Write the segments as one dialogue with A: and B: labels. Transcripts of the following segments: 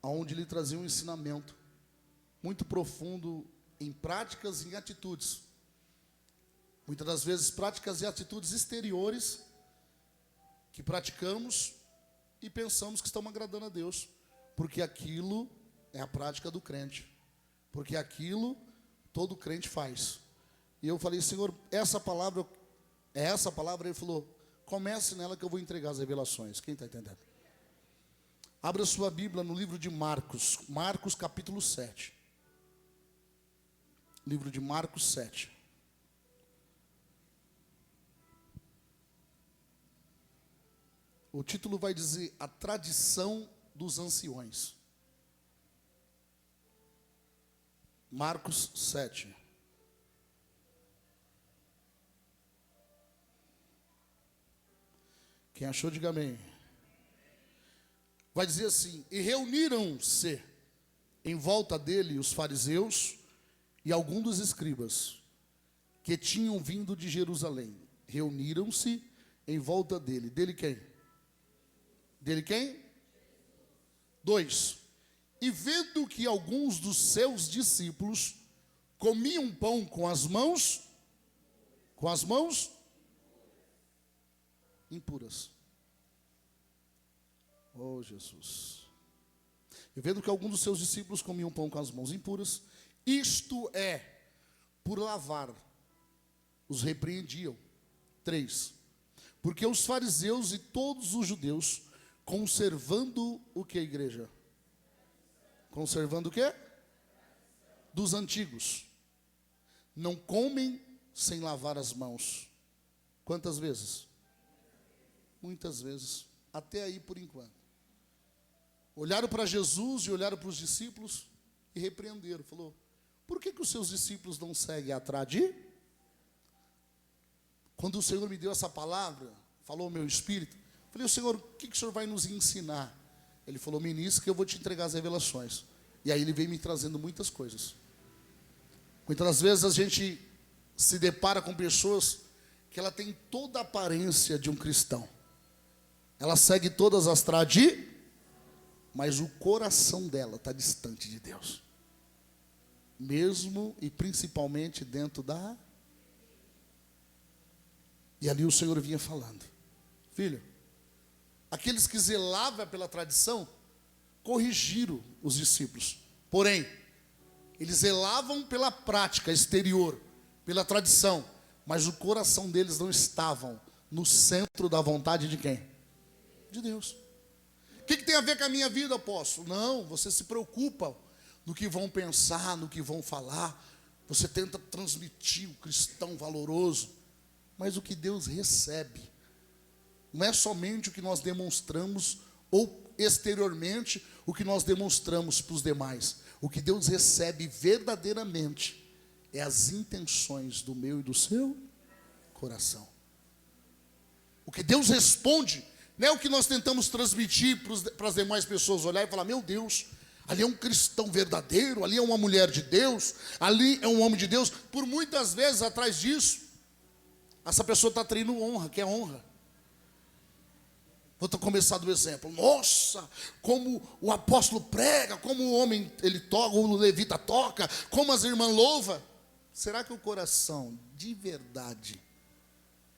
A: onde ele trazia um ensinamento muito profundo em práticas e em atitudes. Muitas das vezes práticas e atitudes exteriores que praticamos e pensamos que estamos agradando a Deus, porque aquilo é a prática do crente, porque aquilo todo crente faz. E eu falei: Senhor, essa palavra é essa palavra. Ele falou: comece nela que eu vou entregar as revelações. Quem está entendendo? Abra sua Bíblia no livro de Marcos, Marcos capítulo 7. Livro de Marcos 7. O título vai dizer: a tradição dos anciões. Marcos 7. Quem achou, diga amém. Vai dizer assim: e reuniram-se em volta dele os fariseus e alguns dos escribas que tinham vindo de Jerusalém. Reuniram-se em volta dele. Dele quem? Dele quem? 2. E vendo que alguns dos seus discípulos comiam pão com as mãos impuras. Oh, Jesus. E vendo que alguns dos seus discípulos comiam pão com as mãos impuras, isto é, por lavar, os repreendiam. 3. Porque os fariseus e todos os judeus, conservando o que, igreja? Conservando o quê? Dos antigos. Não comem sem lavar as mãos. Quantas vezes? Muitas vezes. Até aí por enquanto. Olharam para Jesus e olharam para os discípulos e repreenderam. Falou: por que os seus discípulos não seguem atrás de? Quando o Senhor me deu essa palavra, falou ao meu espírito, falei: o Senhor, o que o Senhor vai nos ensinar? Ele falou: ministra que eu vou te entregar as revelações. E aí ele veio me trazendo muitas coisas. Muitas vezes a gente se depara com pessoas que ela tem toda a aparência de um cristão. Ela segue todas as tradições, mas o coração dela está distante de Deus. Mesmo e principalmente dentro da... E ali o Senhor vinha falando: filho, aqueles que zelavam pela tradição, corrigiram os discípulos. Porém, eles zelavam pela prática exterior, pela tradição, mas o coração deles não estavam no centro da vontade de quem? De Deus. O que tem a ver com a minha vida, apóstolo? Não, você se preocupa no que vão pensar, no que vão falar. Você tenta transmitir o cristão valoroso. Mas o que Deus recebe não é somente o que nós demonstramos ou exteriormente o que nós demonstramos para os demais. O que Deus recebe verdadeiramente é as intenções do meu e do seu coração. O que Deus responde não é o que nós tentamos transmitir para as demais pessoas olhar e falar: meu Deus, ali é um cristão verdadeiro, ali é uma mulher de Deus, ali é um homem de Deus. Por muitas vezes atrás disso, essa pessoa está traindo honra, que é honra. Vou começar do exemplo. Nossa, como o apóstolo prega, como o homem ele toca, o levita toca, como as irmãs louvam. Será que o coração de verdade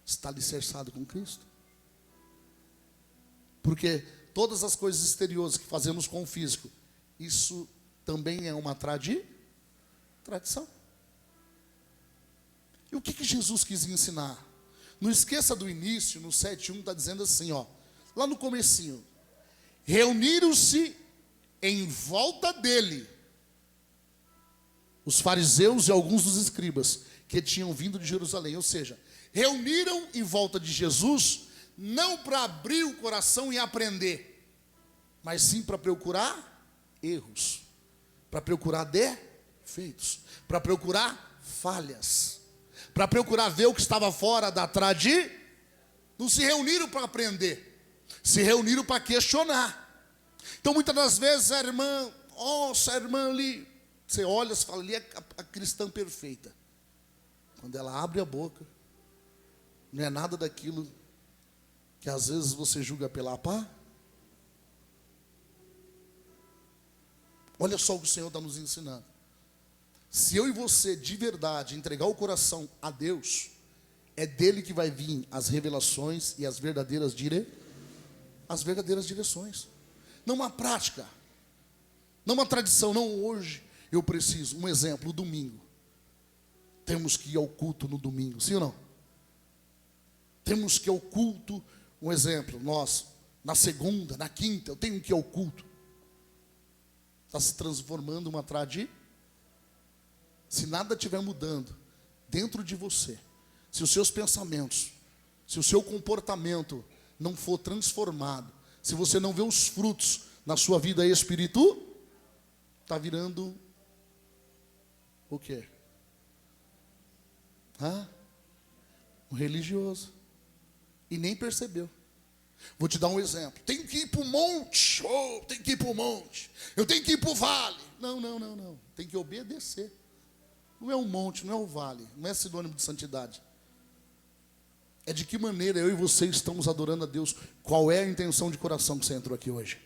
A: está alicerçado com Cristo? Porque todas as coisas exteriores que fazemos com o físico, isso também é uma tradição. E o que Jesus quis ensinar? Não esqueça do início, no 7:1 está dizendo assim, ó, lá no comecinho: reuniram-se em volta dele os fariseus e alguns dos escribas que tinham vindo de Jerusalém. Ou seja, reuniram em volta de Jesus, não para abrir o coração e aprender, mas sim para procurar erros, para procurar defeitos, para procurar falhas, para procurar ver o que estava fora da tradição. Não se reuniram para aprender, se reuniram para questionar. Então muitas das vezes a irmã, nossa, a irmã ali, você olha e fala: ali é a cristã perfeita. Quando ela abre a boca, não é nada daquilo que às vezes você julga pela pá. Olha só o que o Senhor está nos ensinando. Se eu e você, de verdade, entregar o coração a Deus, é dele que vai vir as revelações e as verdadeiras direções. Não uma prática, não uma tradição, não hoje eu preciso. Um exemplo, o domingo. Temos que ir ao culto no domingo, sim ou não? Temos que ir ao culto, um exemplo, nós, na segunda, na quinta, eu tenho que ir ao culto. Está se transformando uma tradição. Se nada estiver mudando dentro de você, se os seus pensamentos, se o seu comportamento não for transformado, se você não vê os frutos na sua vida espiritual, está virando o quê? Um religioso. E nem percebeu. Vou te dar um exemplo. Tenho que ir para o monte. Tenho que ir para o monte. Eu tenho que ir para o vale. Não. Tem que obedecer. Não é um monte, não é o vale. Não é sinônimo de santidade. É de que maneira eu e você estamos adorando a Deus. Qual é a intenção de coração que você entrou aqui hoje?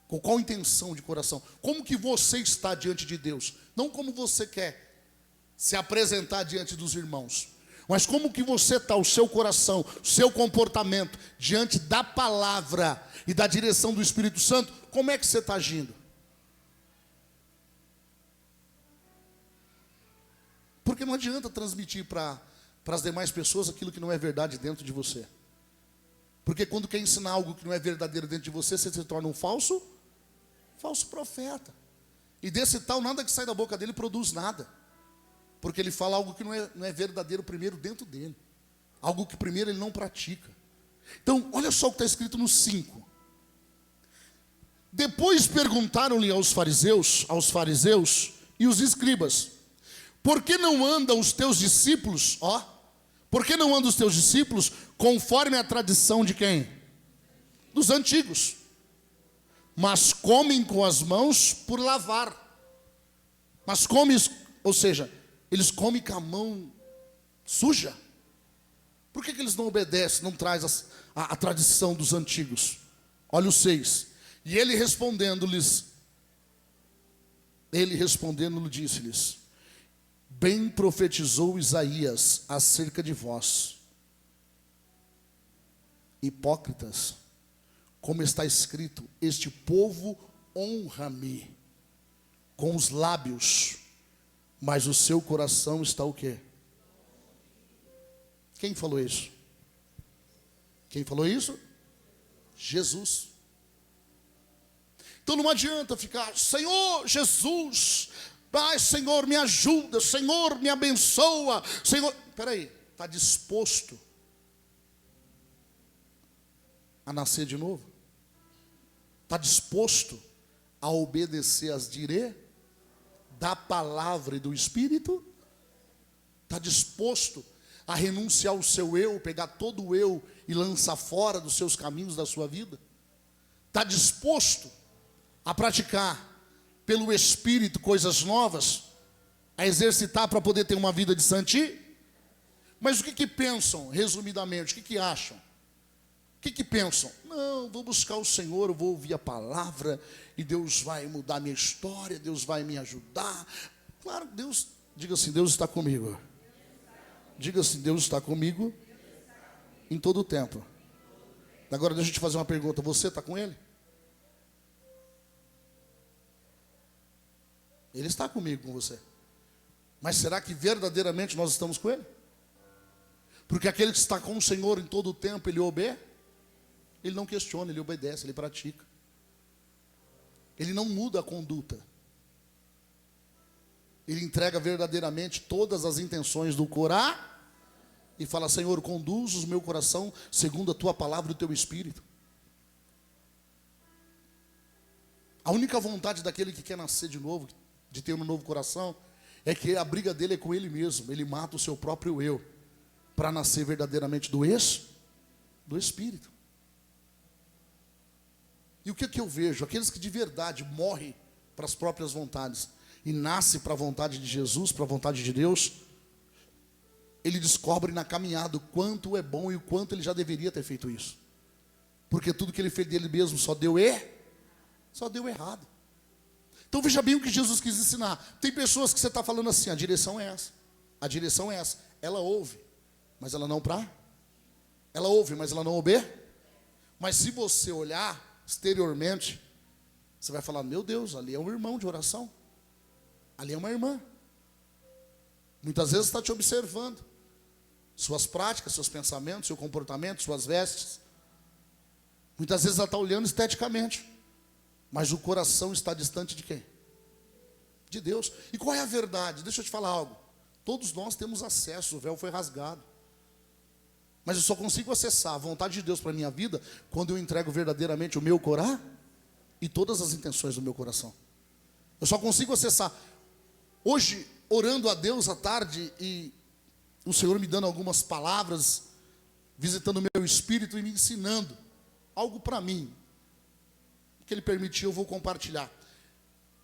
A: Com qual intenção de coração? Como que você está diante de Deus? Não como você quer se apresentar diante dos irmãos, mas como que você está, o seu coração, o seu comportamento diante da palavra e da direção do Espírito Santo, como é que você está agindo? Porque não adianta transmitir para as demais pessoas aquilo que não é verdade dentro de você. Porque quando quer ensinar algo que não é verdadeiro dentro de você, você se torna um falso profeta. E desse tal, nada que sai da boca dele produz nada. Porque ele fala algo que não é verdadeiro primeiro dentro dele. Algo que primeiro ele não pratica. Então, olha só o que está escrito no 5. Depois perguntaram-lhe aos fariseus e os escribas: por que não andam os teus discípulos, por que não andam os teus discípulos conforme a tradição de quem? Dos antigos. Mas comem com as mãos por lavar. Mas comem, ou seja, eles comem com a mão suja. Por que eles não obedecem, não trazem a tradição dos antigos? Olha o 6. E ele respondendo, disse-lhes: bem profetizou Isaías acerca de vós, hipócritas, como está escrito: este povo honra-me com os lábios, mas o seu coração está o quê? Quem falou isso? Quem falou isso? Jesus. Então não adianta ficar: Senhor Jesus, Senhor me ajuda, Senhor me abençoa, Senhor. Espera aí, está disposto a nascer de novo? Está disposto a obedecer às direções da palavra e do Espírito? Está disposto a renunciar ao seu eu, pegar todo o eu e lançar fora dos seus caminhos da sua vida? Está disposto a praticar pelo Espírito coisas novas, a exercitar para poder ter uma vida de santidade? Mas o que pensam, resumidamente, o que acham? O que pensam? Não, vou buscar o Senhor, eu vou ouvir a palavra, e Deus vai mudar a minha história, Deus vai me ajudar. Claro, Deus, diga assim: Deus está comigo. Diga assim: Deus está comigo em todo o tempo. Agora deixa eu te fazer uma pergunta: você está com Ele? Ele está comigo, com você. Mas será que verdadeiramente nós estamos com Ele? Porque aquele que está com o Senhor em todo o tempo, ele não questiona, ele obedece, ele pratica. Ele não muda a conduta. Ele entrega verdadeiramente todas as intenções do coração e fala: Senhor, conduz o meu coração segundo a tua palavra e o teu Espírito. A única vontade daquele que quer nascer de novo, de ter um novo coração, é que a briga dele é com ele mesmo. Ele mata o seu próprio eu para nascer verdadeiramente do Espírito. E o que eu vejo? Aqueles que de verdade morrem para as próprias vontades e nascem para a vontade de Jesus, para a vontade de Deus, ele descobre na caminhada o quanto é bom e o quanto ele já deveria ter feito isso. Porque tudo que ele fez dele mesmo só deu errado. Então veja bem o que Jesus quis ensinar. Tem pessoas que você está falando assim, a direção é essa. A direção é essa. Ela ouve, mas ela não para. Ela ouve, mas ela não obedece. Mas se você olhar exteriormente, você vai falar, meu Deus, ali é um irmão de oração. Ali é uma irmã. Muitas vezes está te observando. Suas práticas, seus pensamentos, seu comportamento, suas vestes. Muitas vezes ela está olhando esteticamente. Mas o coração está distante de quem? De Deus. E qual é a verdade? Deixa eu te falar algo. Todos nós temos acesso, o véu foi rasgado. Mas eu só consigo acessar a vontade de Deus para a minha vida quando eu entrego verdadeiramente o meu coração e todas as intenções do meu coração. Eu só consigo acessar. Hoje, orando a Deus à tarde e o Senhor me dando algumas palavras, visitando o meu espírito e me ensinando algo para mim. O que Ele permitiu, eu vou compartilhar.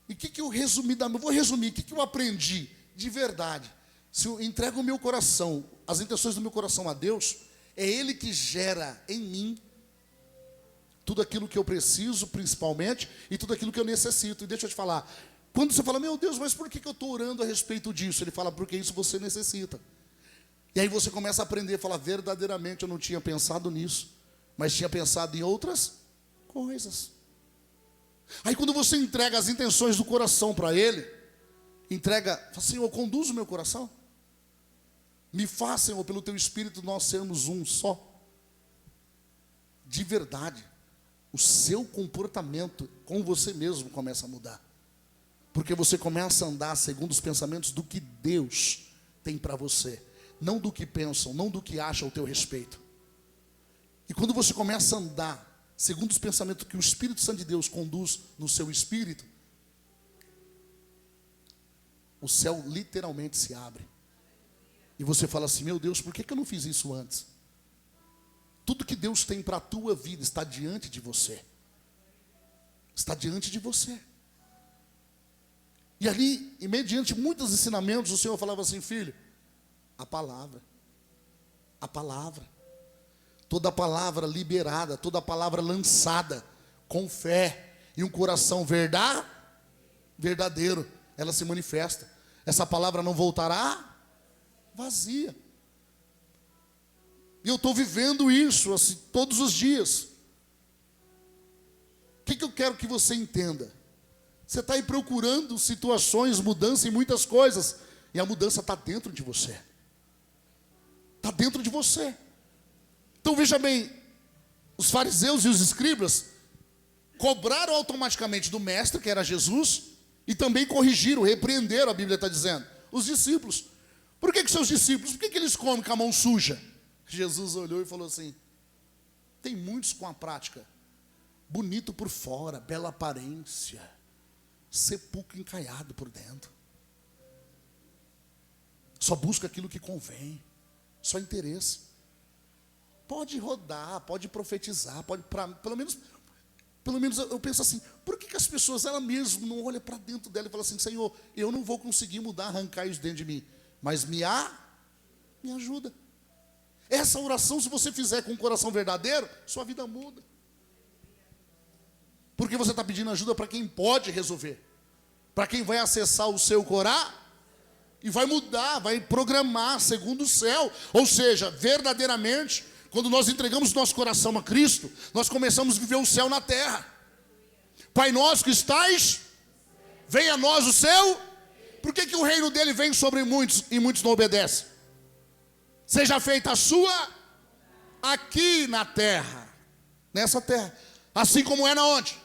A: E o que eu resumidamente, vou resumir, o que eu aprendi de verdade. Se eu entrego o meu coração, as intenções do meu coração a Deus, é Ele que gera em mim tudo aquilo que eu preciso, principalmente, e tudo aquilo que eu necessito. E deixa eu te falar, quando você fala, meu Deus, mas por que eu estou orando a respeito disso? Ele fala, porque isso você necessita. E aí você começa a aprender, falar, verdadeiramente eu não tinha pensado nisso, mas tinha pensado em outras coisas. Aí quando você entrega as intenções do coração para Ele, entrega, fala, Senhor, conduz o meu coração. Me faz, Senhor, pelo Teu Espírito nós sermos um só. De verdade, o seu comportamento com você mesmo começa a mudar. Porque você começa a andar segundo os pensamentos do que Deus tem para você. Não do que pensam, não do que acham ao teu respeito. E quando você começa a andar segundo os pensamentos que o Espírito Santo de Deus conduz no seu espírito, o céu literalmente se abre. E você fala assim, meu Deus, por que eu não fiz isso antes? Tudo que Deus tem para a tua vida está diante de você. Está diante de você. E ali, e mediante muitos ensinamentos, o Senhor falava assim, filho, a palavra, toda palavra liberada, toda palavra lançada com fé e um coração verdadeiro, ela se manifesta. Essa palavra não voltará vazia. E eu estou vivendo isso assim, todos os dias. O que eu quero que você entenda? Você está aí procurando situações, mudança em muitas coisas, e a mudança está dentro de você. Está dentro de você. Então veja bem, os fariseus e os escribas cobraram automaticamente do mestre, que era Jesus, e também corrigiram, repreenderam, a Bíblia está dizendo, os discípulos. Por que seus discípulos, por que eles comem com a mão suja? Jesus olhou e falou assim, tem muitos com a prática, bonito por fora, bela aparência, sepulcro encaiado por dentro. Só busca aquilo que convém, só interesse. Pode rodar, pode profetizar, pode, pelo menos eu penso assim, por que as pessoas, ela mesma não olha para dentro dela e fala assim, Senhor, eu não vou conseguir mudar, arrancar isso dentro de mim, mas me ajuda. Essa oração, se você fizer com um coração verdadeiro, sua vida muda. Porque você está pedindo ajuda para quem pode resolver, para quem vai acessar o seu coração e vai mudar, vai programar segundo o céu. Ou seja, verdadeiramente, quando nós entregamos nosso coração a Cristo, nós começamos a viver o céu na terra. Pai nosso que estais, venha a nós o céu. Por que o reino dele vem sobre muitos e muitos não obedecem? Seja feita a sua aqui na terra, nessa terra, assim como é na onde?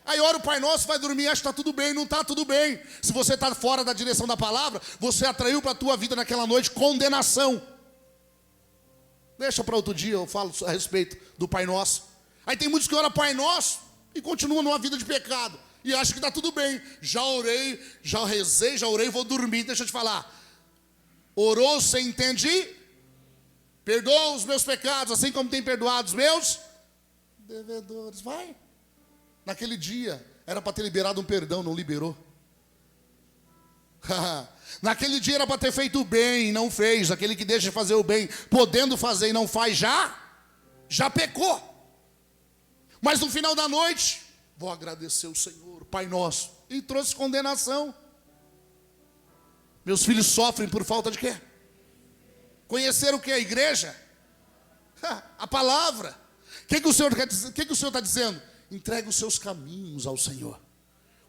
A: Aí ora o Pai Nosso, vai dormir, acha que está tudo bem, não está tudo bem. Se você está fora da direção da palavra, você atraiu para a tua vida naquela noite condenação. Deixa para outro dia, eu falo a respeito do Pai Nosso. Aí tem muitos que oram Pai Nosso e continuam numa vida de pecado. E acham que está tudo bem. Já orei, já rezei, já orei, vou dormir. Deixa eu te falar. Orou sem entender? Perdoa os meus pecados, assim como tem perdoado os meus devedores. Vai. Naquele dia, era para ter liberado um perdão, não liberou. Naquele dia era para ter feito o bem e não fez. Aquele que deixa de fazer o bem, podendo fazer e não faz, já pecou. Mas no final da noite, Vou agradecer o Senhor, Pai Nosso. E trouxe condenação. Meus filhos sofrem por falta de quê? Conhecer o que? A igreja? A palavra. O que o Senhor quer dizer? O que o Senhor está dizendo? Entregue os seus caminhos ao Senhor.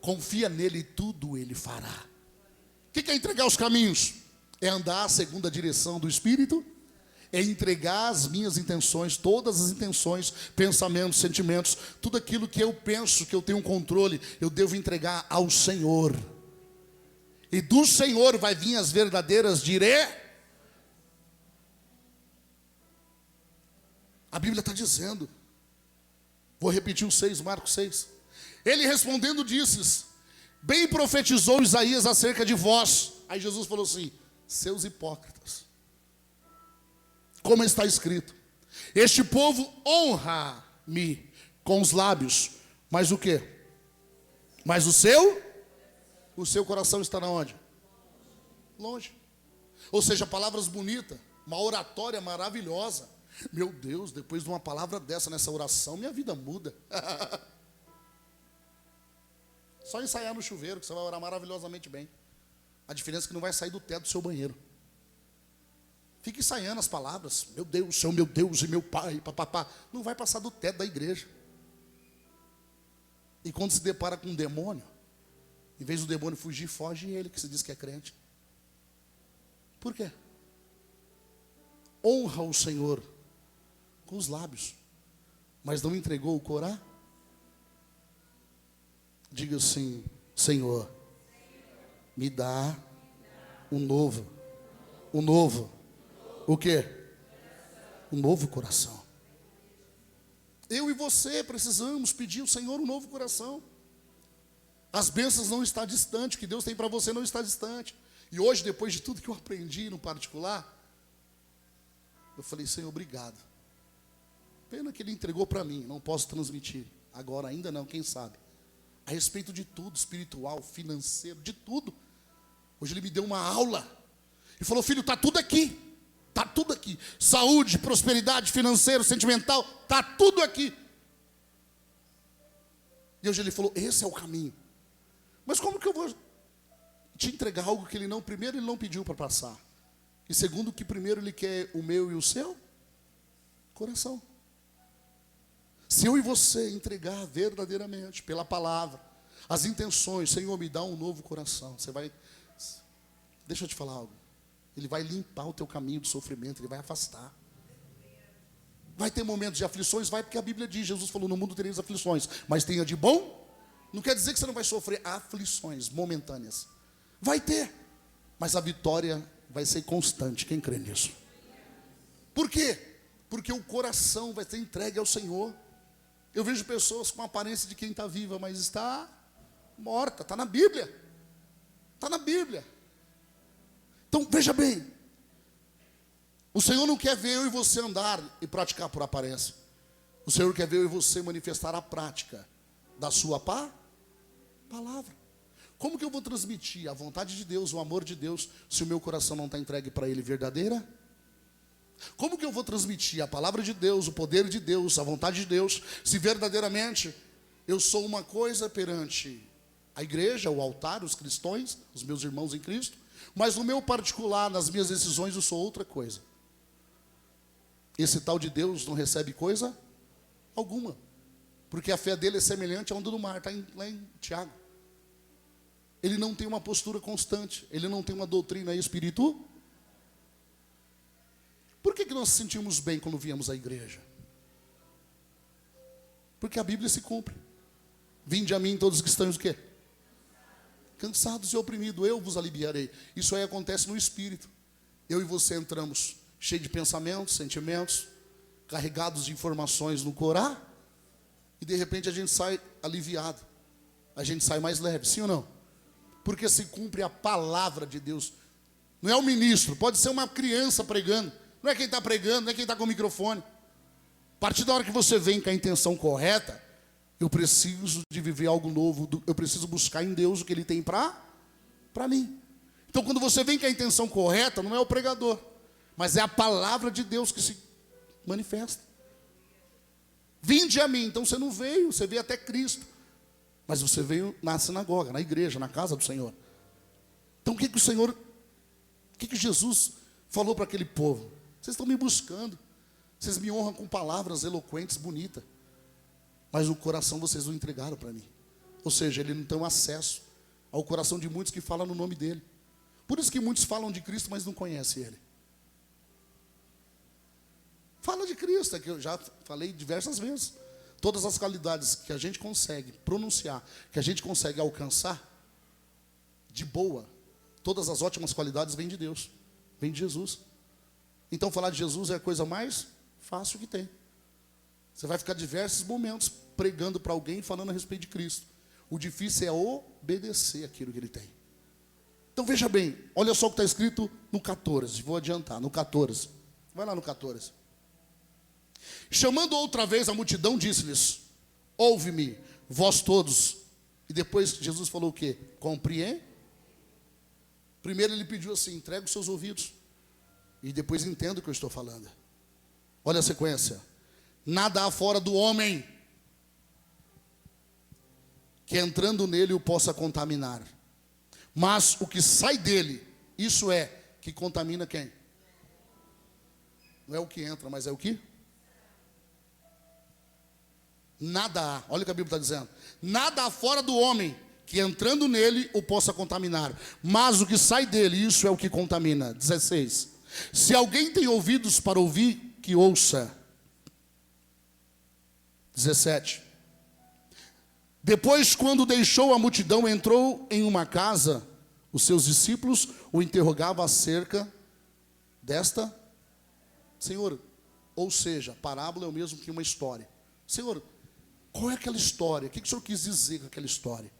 A: Confia nele e tudo ele fará. O que é entregar os caminhos? É andar segundo a direção do Espírito. É entregar as minhas intenções, todas as intenções, pensamentos, sentimentos, tudo aquilo que eu penso que eu tenho controle, eu devo entregar ao Senhor. E do Senhor vai vir as verdadeiras A Bíblia está dizendo, vou repetir o 6, Marcos 6. Ele respondendo disse: bem profetizou Isaías acerca de vós. Aí Jesus falou assim: seus hipócritas, como está escrito, este povo honra-me com os lábios, mas o quê? Mas o seu coração está na onde? Longe. Ou seja, palavras bonitas, uma oratória maravilhosa. Meu Deus, depois de uma palavra dessa nessa oração, minha vida muda. Só ensaiar no chuveiro, que você vai orar maravilhosamente bem. A diferença é que não vai sair do teto do seu banheiro. Fica ensaiando as palavras. Meu Deus, Senhor, meu Deus e meu Pai, papapá. Não vai passar do teto da igreja. E quando se depara com um demônio, em vez do demônio fugir, foge ele que se diz que é crente. Por quê? Honra o Senhor com os lábios, mas não entregou o coração. Diga assim: Senhor, me dá um novo. O quê? Um novo coração. Eu e você precisamos pedir ao Senhor um novo coração. As bênçãos não estão distantes, o que Deus tem para você não está distante. E hoje, depois de tudo que eu aprendi no particular, eu falei: Senhor, obrigado. Pena que Ele entregou para mim, não posso transmitir. Agora ainda não, quem sabe. A respeito de tudo, espiritual, financeiro, de tudo. Hoje Ele me deu uma aula. E falou: filho, está tudo aqui. Está tudo aqui. Saúde, prosperidade, financeiro, sentimental, está tudo aqui. E hoje Ele falou: esse é o caminho. Mas como que eu vou te entregar algo que Ele não... Primeiro, Ele não pediu para passar. E segundo, que primeiro Ele quer o meu e o seu coração. Se eu e você entregar verdadeiramente, pela palavra, as intenções: Senhor, me dá um novo coração. Você vai... Deixa eu te falar algo. Ele vai limpar o teu caminho de sofrimento, Ele vai afastar. Vai ter momentos de aflições? Vai, porque a Bíblia diz, Jesus falou: no mundo tereis aflições, mas tenha de bom. Não quer dizer que você não vai sofrer aflições momentâneas. Vai ter, mas a vitória vai ser constante. Quem crê nisso? Por quê? Porque o coração vai ser entregue ao Senhor. Eu vejo pessoas com a aparência de quem está viva, mas está morta. Está na Bíblia. Está na Bíblia. Então, veja bem. O Senhor não quer ver eu e você andar e praticar por aparência. O Senhor quer ver eu e você manifestar a prática da sua palavra. Como que eu vou transmitir a vontade de Deus, o amor de Deus, se o meu coração não está entregue para Ele verdadeira? Como que eu vou transmitir a palavra de Deus, o poder de Deus, a vontade de Deus, se verdadeiramente eu sou uma coisa perante a igreja, o altar, os cristãos, os meus irmãos em Cristo, mas no meu particular, nas minhas decisões, eu sou outra coisa? Esse tal de Deus não recebe coisa alguma, porque a fé dele é semelhante à onda do mar. Está lá em Tiago. Ele não tem uma postura constante, ele não tem uma doutrina espiritual. Por que nós nos sentimos bem quando viemos à igreja? Porque a Bíblia se cumpre. Vinde a mim todos os que estão o quê? Cansados e oprimidos, eu vos aliviarei. Isso aí acontece no espírito. Eu e você entramos cheio de pensamentos, sentimentos, carregados de informações no coração, e de repente a gente sai aliviado. A gente sai mais leve, sim ou não? Porque se cumpre a palavra de Deus. Não é o ministro, pode ser uma criança pregando. Não é quem está pregando, não é quem está com o microfone. A partir da hora que você vem com a intenção correta, eu preciso de viver algo novo, eu preciso buscar em Deus o que Ele tem para mim. Então, quando você vem com a intenção correta, não é o pregador, mas é a palavra de Deus que se manifesta. Vinde a mim. Então você não veio, você veio até Cristo. Mas você veio na sinagoga, na igreja, na casa do Senhor. Então o que que Jesus falou para aquele povo? Vocês estão me buscando, vocês me honram com palavras eloquentes, bonitas, mas o coração vocês não entregaram para mim. Ou seja, ele não tem acesso ao coração de muitos que falam no nome dele. Por isso que muitos falam de Cristo, mas não conhecem ele. Fala de Cristo, é que eu já falei diversas vezes. Todas as qualidades que a gente consegue pronunciar, que a gente consegue alcançar, de boa, todas as ótimas qualidades vêm de Deus, vêm de Jesus. Então falar de Jesus é a coisa mais fácil que tem. Você vai ficar diversos momentos pregando para alguém, falando a respeito de Cristo. O difícil é obedecer aquilo que ele tem. Então veja bem, olha só o que está escrito no 14, vou adiantar, no 14. Vai lá no 14. Chamando outra vez a multidão, disse-lhes: ouve-me, vós todos. E depois Jesus falou o quê? Compreende? Primeiro ele pediu assim: entrega os seus ouvidos. E depois entenda o que eu estou falando. Olha a sequência. Nada há fora do homem que entrando nele o possa contaminar. Mas o que sai dele, isso é, que contamina quem? Não é o que entra, mas é o que? Nada há, olha o que a Bíblia está dizendo. Nada há fora do homem que entrando nele o possa contaminar. Mas o que sai dele, isso é o que contamina. 16. Se alguém tem ouvidos para ouvir, que ouça. 17. Depois, quando deixou a multidão, entrou em uma casa. Os seus discípulos o interrogavam acerca desta. Senhor, ou seja, parábola é o mesmo que uma história. Senhor, qual é aquela história? O que o Senhor quis dizer com aquela história?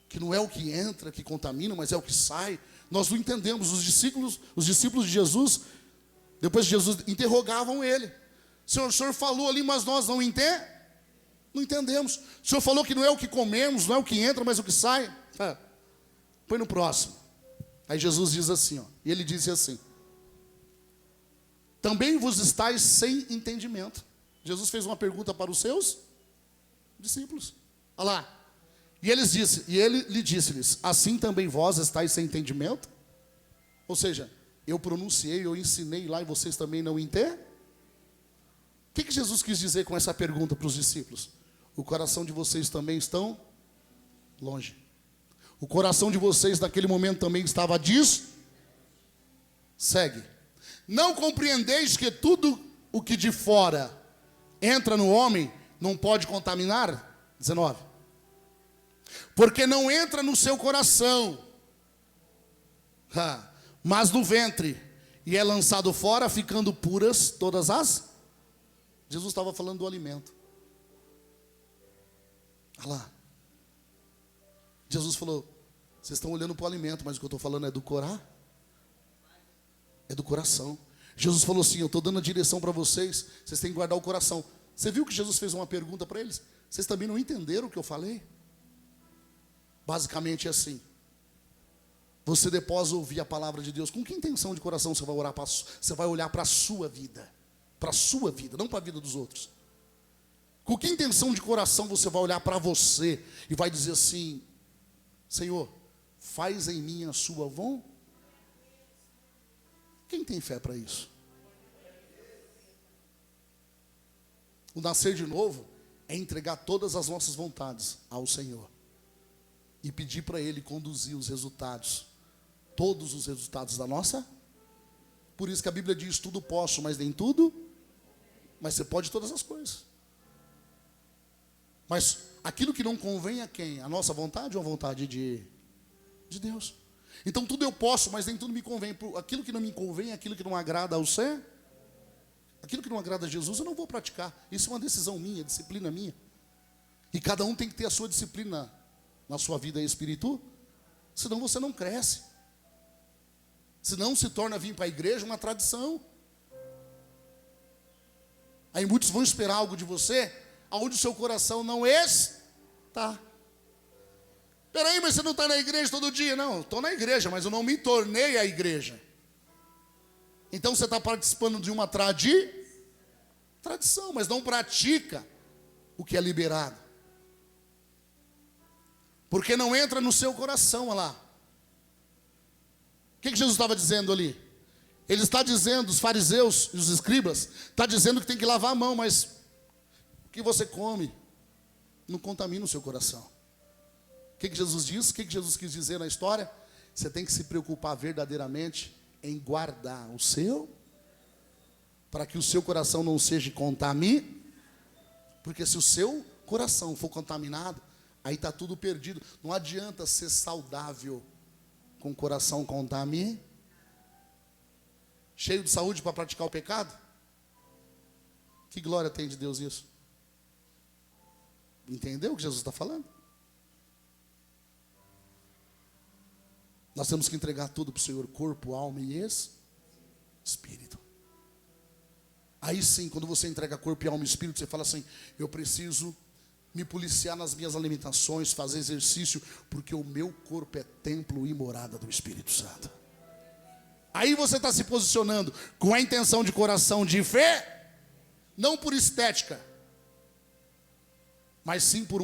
A: Que não é o que entra, que contamina, mas é o que sai. Nós não entendemos. Os discípulos de Jesus, depois de Jesus, interrogavam ele. O Senhor falou ali, mas nós não entendemos. O Senhor falou que não é o que comemos, não é o que entra, mas o que sai. Põe no próximo. Aí Jesus diz assim, ó, e ele disse assim: também vos estáis sem entendimento. Jesus fez uma pergunta para os seus discípulos. Olha lá. E ele lhe disse-lhes: assim também vós estáis sem entendimento? Ou seja, eu pronunciei, eu ensinei lá e vocês também não entendem? O que Jesus quis dizer com essa pergunta para os discípulos? O coração de vocês também estão longe. O coração de vocês naquele momento também estava segue. Não compreendeis que tudo o que de fora entra no homem não pode contaminar? 19. Porque não entra no seu coração, mas no ventre, e é lançado fora, ficando puras todas as. Jesus estava falando do alimento. Olha lá. Jesus falou: vocês estão olhando para o alimento, mas o que eu estou falando é do coração. É do coração. Jesus falou assim: eu estou dando a direção para vocês, vocês têm que guardar o coração. Você viu que Jesus fez uma pergunta para eles? Vocês também não entenderam o que eu falei? Basicamente é assim. Você depois ouvir a palavra de Deus, com que intenção de coração você vai orar? Você vai olhar para a sua vida. Para a sua vida, não para a vida dos outros. Com que intenção de coração você vai olhar para você e vai dizer assim: Senhor, faz em mim a sua vontade? Quem tem fé para isso? O nascer de novo é entregar todas as nossas vontades ao Senhor e pedir para Ele conduzir os resultados, todos os resultados da nossa. Por isso que a Bíblia diz: tudo posso, mas nem tudo. Mas você pode todas as coisas. Mas aquilo que não convém a quem? A nossa vontade ou a vontade de Deus? Então tudo eu posso, mas nem tudo me convém. Aquilo que não me convém, aquilo que não agrada ao ser, aquilo que não agrada a Jesus, eu não vou praticar. Isso é uma decisão minha, disciplina minha. E cada um tem que ter a sua disciplina na sua vida espiritual. Senão você não cresce. Senão se torna vir para a igreja uma tradição. Aí muitos vão esperar algo de você, aonde o seu coração não está. Peraí, mas você não está na igreja todo dia? Não, estou na igreja, mas eu não me tornei a igreja. Então você está participando de uma tradição, mas não pratica o que é liberado. Porque não entra no seu coração, olha lá. O que Jesus estava dizendo ali? Ele está dizendo, os fariseus e os escribas, está dizendo que tem que lavar a mão, mas o que você come não contamina o seu coração. O que Jesus disse? O que Jesus quis dizer na história? Você tem que se preocupar verdadeiramente em guardar o seu, para que o seu coração não seja contaminado, porque se o seu coração for contaminado, aí está tudo perdido. Não adianta ser saudável com o coração contaminado, cheio de saúde para praticar o pecado. Que glória tem de Deus isso? Entendeu o que Jesus está falando? Nós temos que entregar tudo para o Senhor, corpo, alma e espírito. Aí sim, quando você entrega corpo, alma e espírito, você fala assim: eu preciso me policiar nas minhas alimentações, fazer exercício, porque o meu corpo é templo e morada do Espírito Santo. Aí você está se posicionando com a intenção de coração de fé, não por estética, mas sim por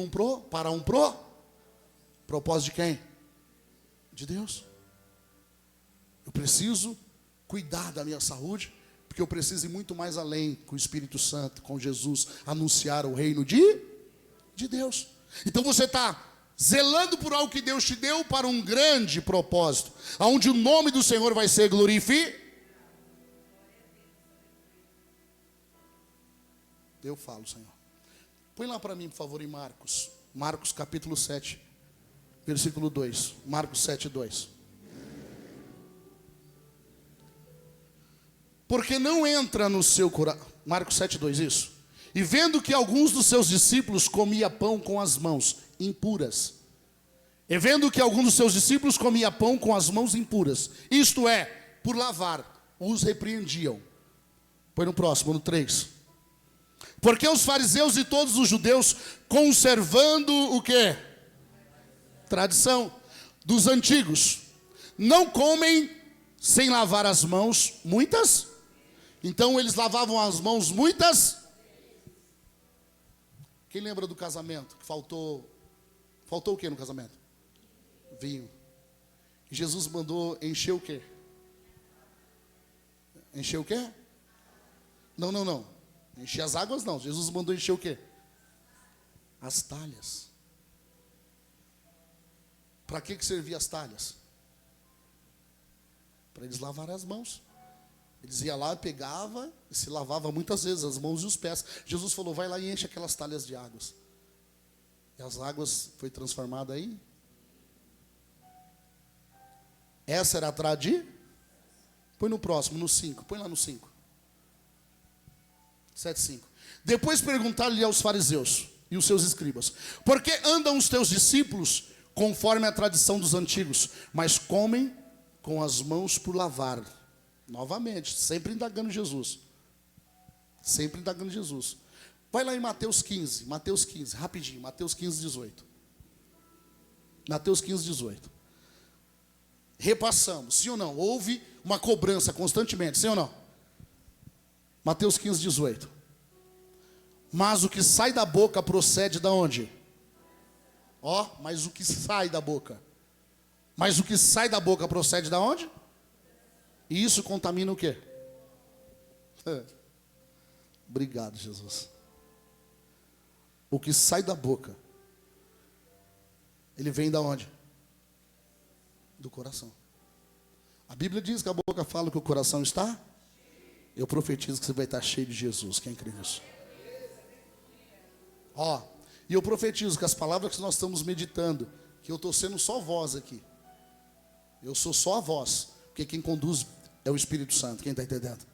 A: para um propósito de quem? De Deus. Eu preciso cuidar da minha saúde, porque eu preciso ir muito mais além com o Espírito Santo, com Jesus, anunciar o reino de Deus. Então você está zelando por algo que Deus te deu para um grande propósito, onde o nome do Senhor vai ser glorificado. Eu falo, Senhor. Põe lá para mim, por favor, em Marcos capítulo 7, versículo 2. Marcos 7, 2. Porque não entra no seu coração. Marcos 7, 2, isso. E vendo que alguns dos seus discípulos comia pão com as mãos impuras. E vendo que alguns dos seus discípulos comia pão com as mãos impuras, isto é, por lavar, os repreendiam. Põe no próximo, no 3. Porque os fariseus e todos os judeus, conservando o quê? Tradição dos antigos, não comem sem lavar as mãos muitas. Então eles lavavam as mãos muitas. Quem lembra do casamento? Que faltou o que no casamento? Vinho. E Jesus mandou encher o quê? Encher o quê? Não. Encher as águas não. Jesus mandou encher o quê? As talhas. Para que servia as talhas? Para eles lavarem as mãos. Eles iam lá, pegava e se lavava muitas vezes as mãos e os pés. Jesus falou: vai lá e enche aquelas talhas de águas. E as águas foi transformada aí. Essa era a tradição. Põe no próximo, no 5. Põe lá no 5. 7:5. Depois perguntaram-lhe aos fariseus e os seus escribas: por que andam os teus discípulos conforme a tradição dos antigos, mas comem com as mãos por lavar? Novamente, sempre indagando Jesus. Sempre indagando Jesus. Vai lá em Mateus 15, rapidinho, Mateus 15, 18. Mateus 15, 18. Repassamos, sim ou não? Houve uma cobrança constantemente, sim ou não? Mateus 15, 18. Mas o que sai da boca procede da onde? Mas o que sai da boca. Mas o que sai da boca procede da onde? E isso contamina o quê? Obrigado, Jesus. O que sai da boca, ele vem da onde? Do coração. A Bíblia diz que a boca fala que o coração está. Eu profetizo que você vai estar cheio de Jesus. Quem crê nisso? E eu profetizo que as palavras que nós estamos meditando, que eu estou sendo só voz aqui. Eu sou só a voz, porque quem conduz é o Espírito Santo. Quem está entendendo?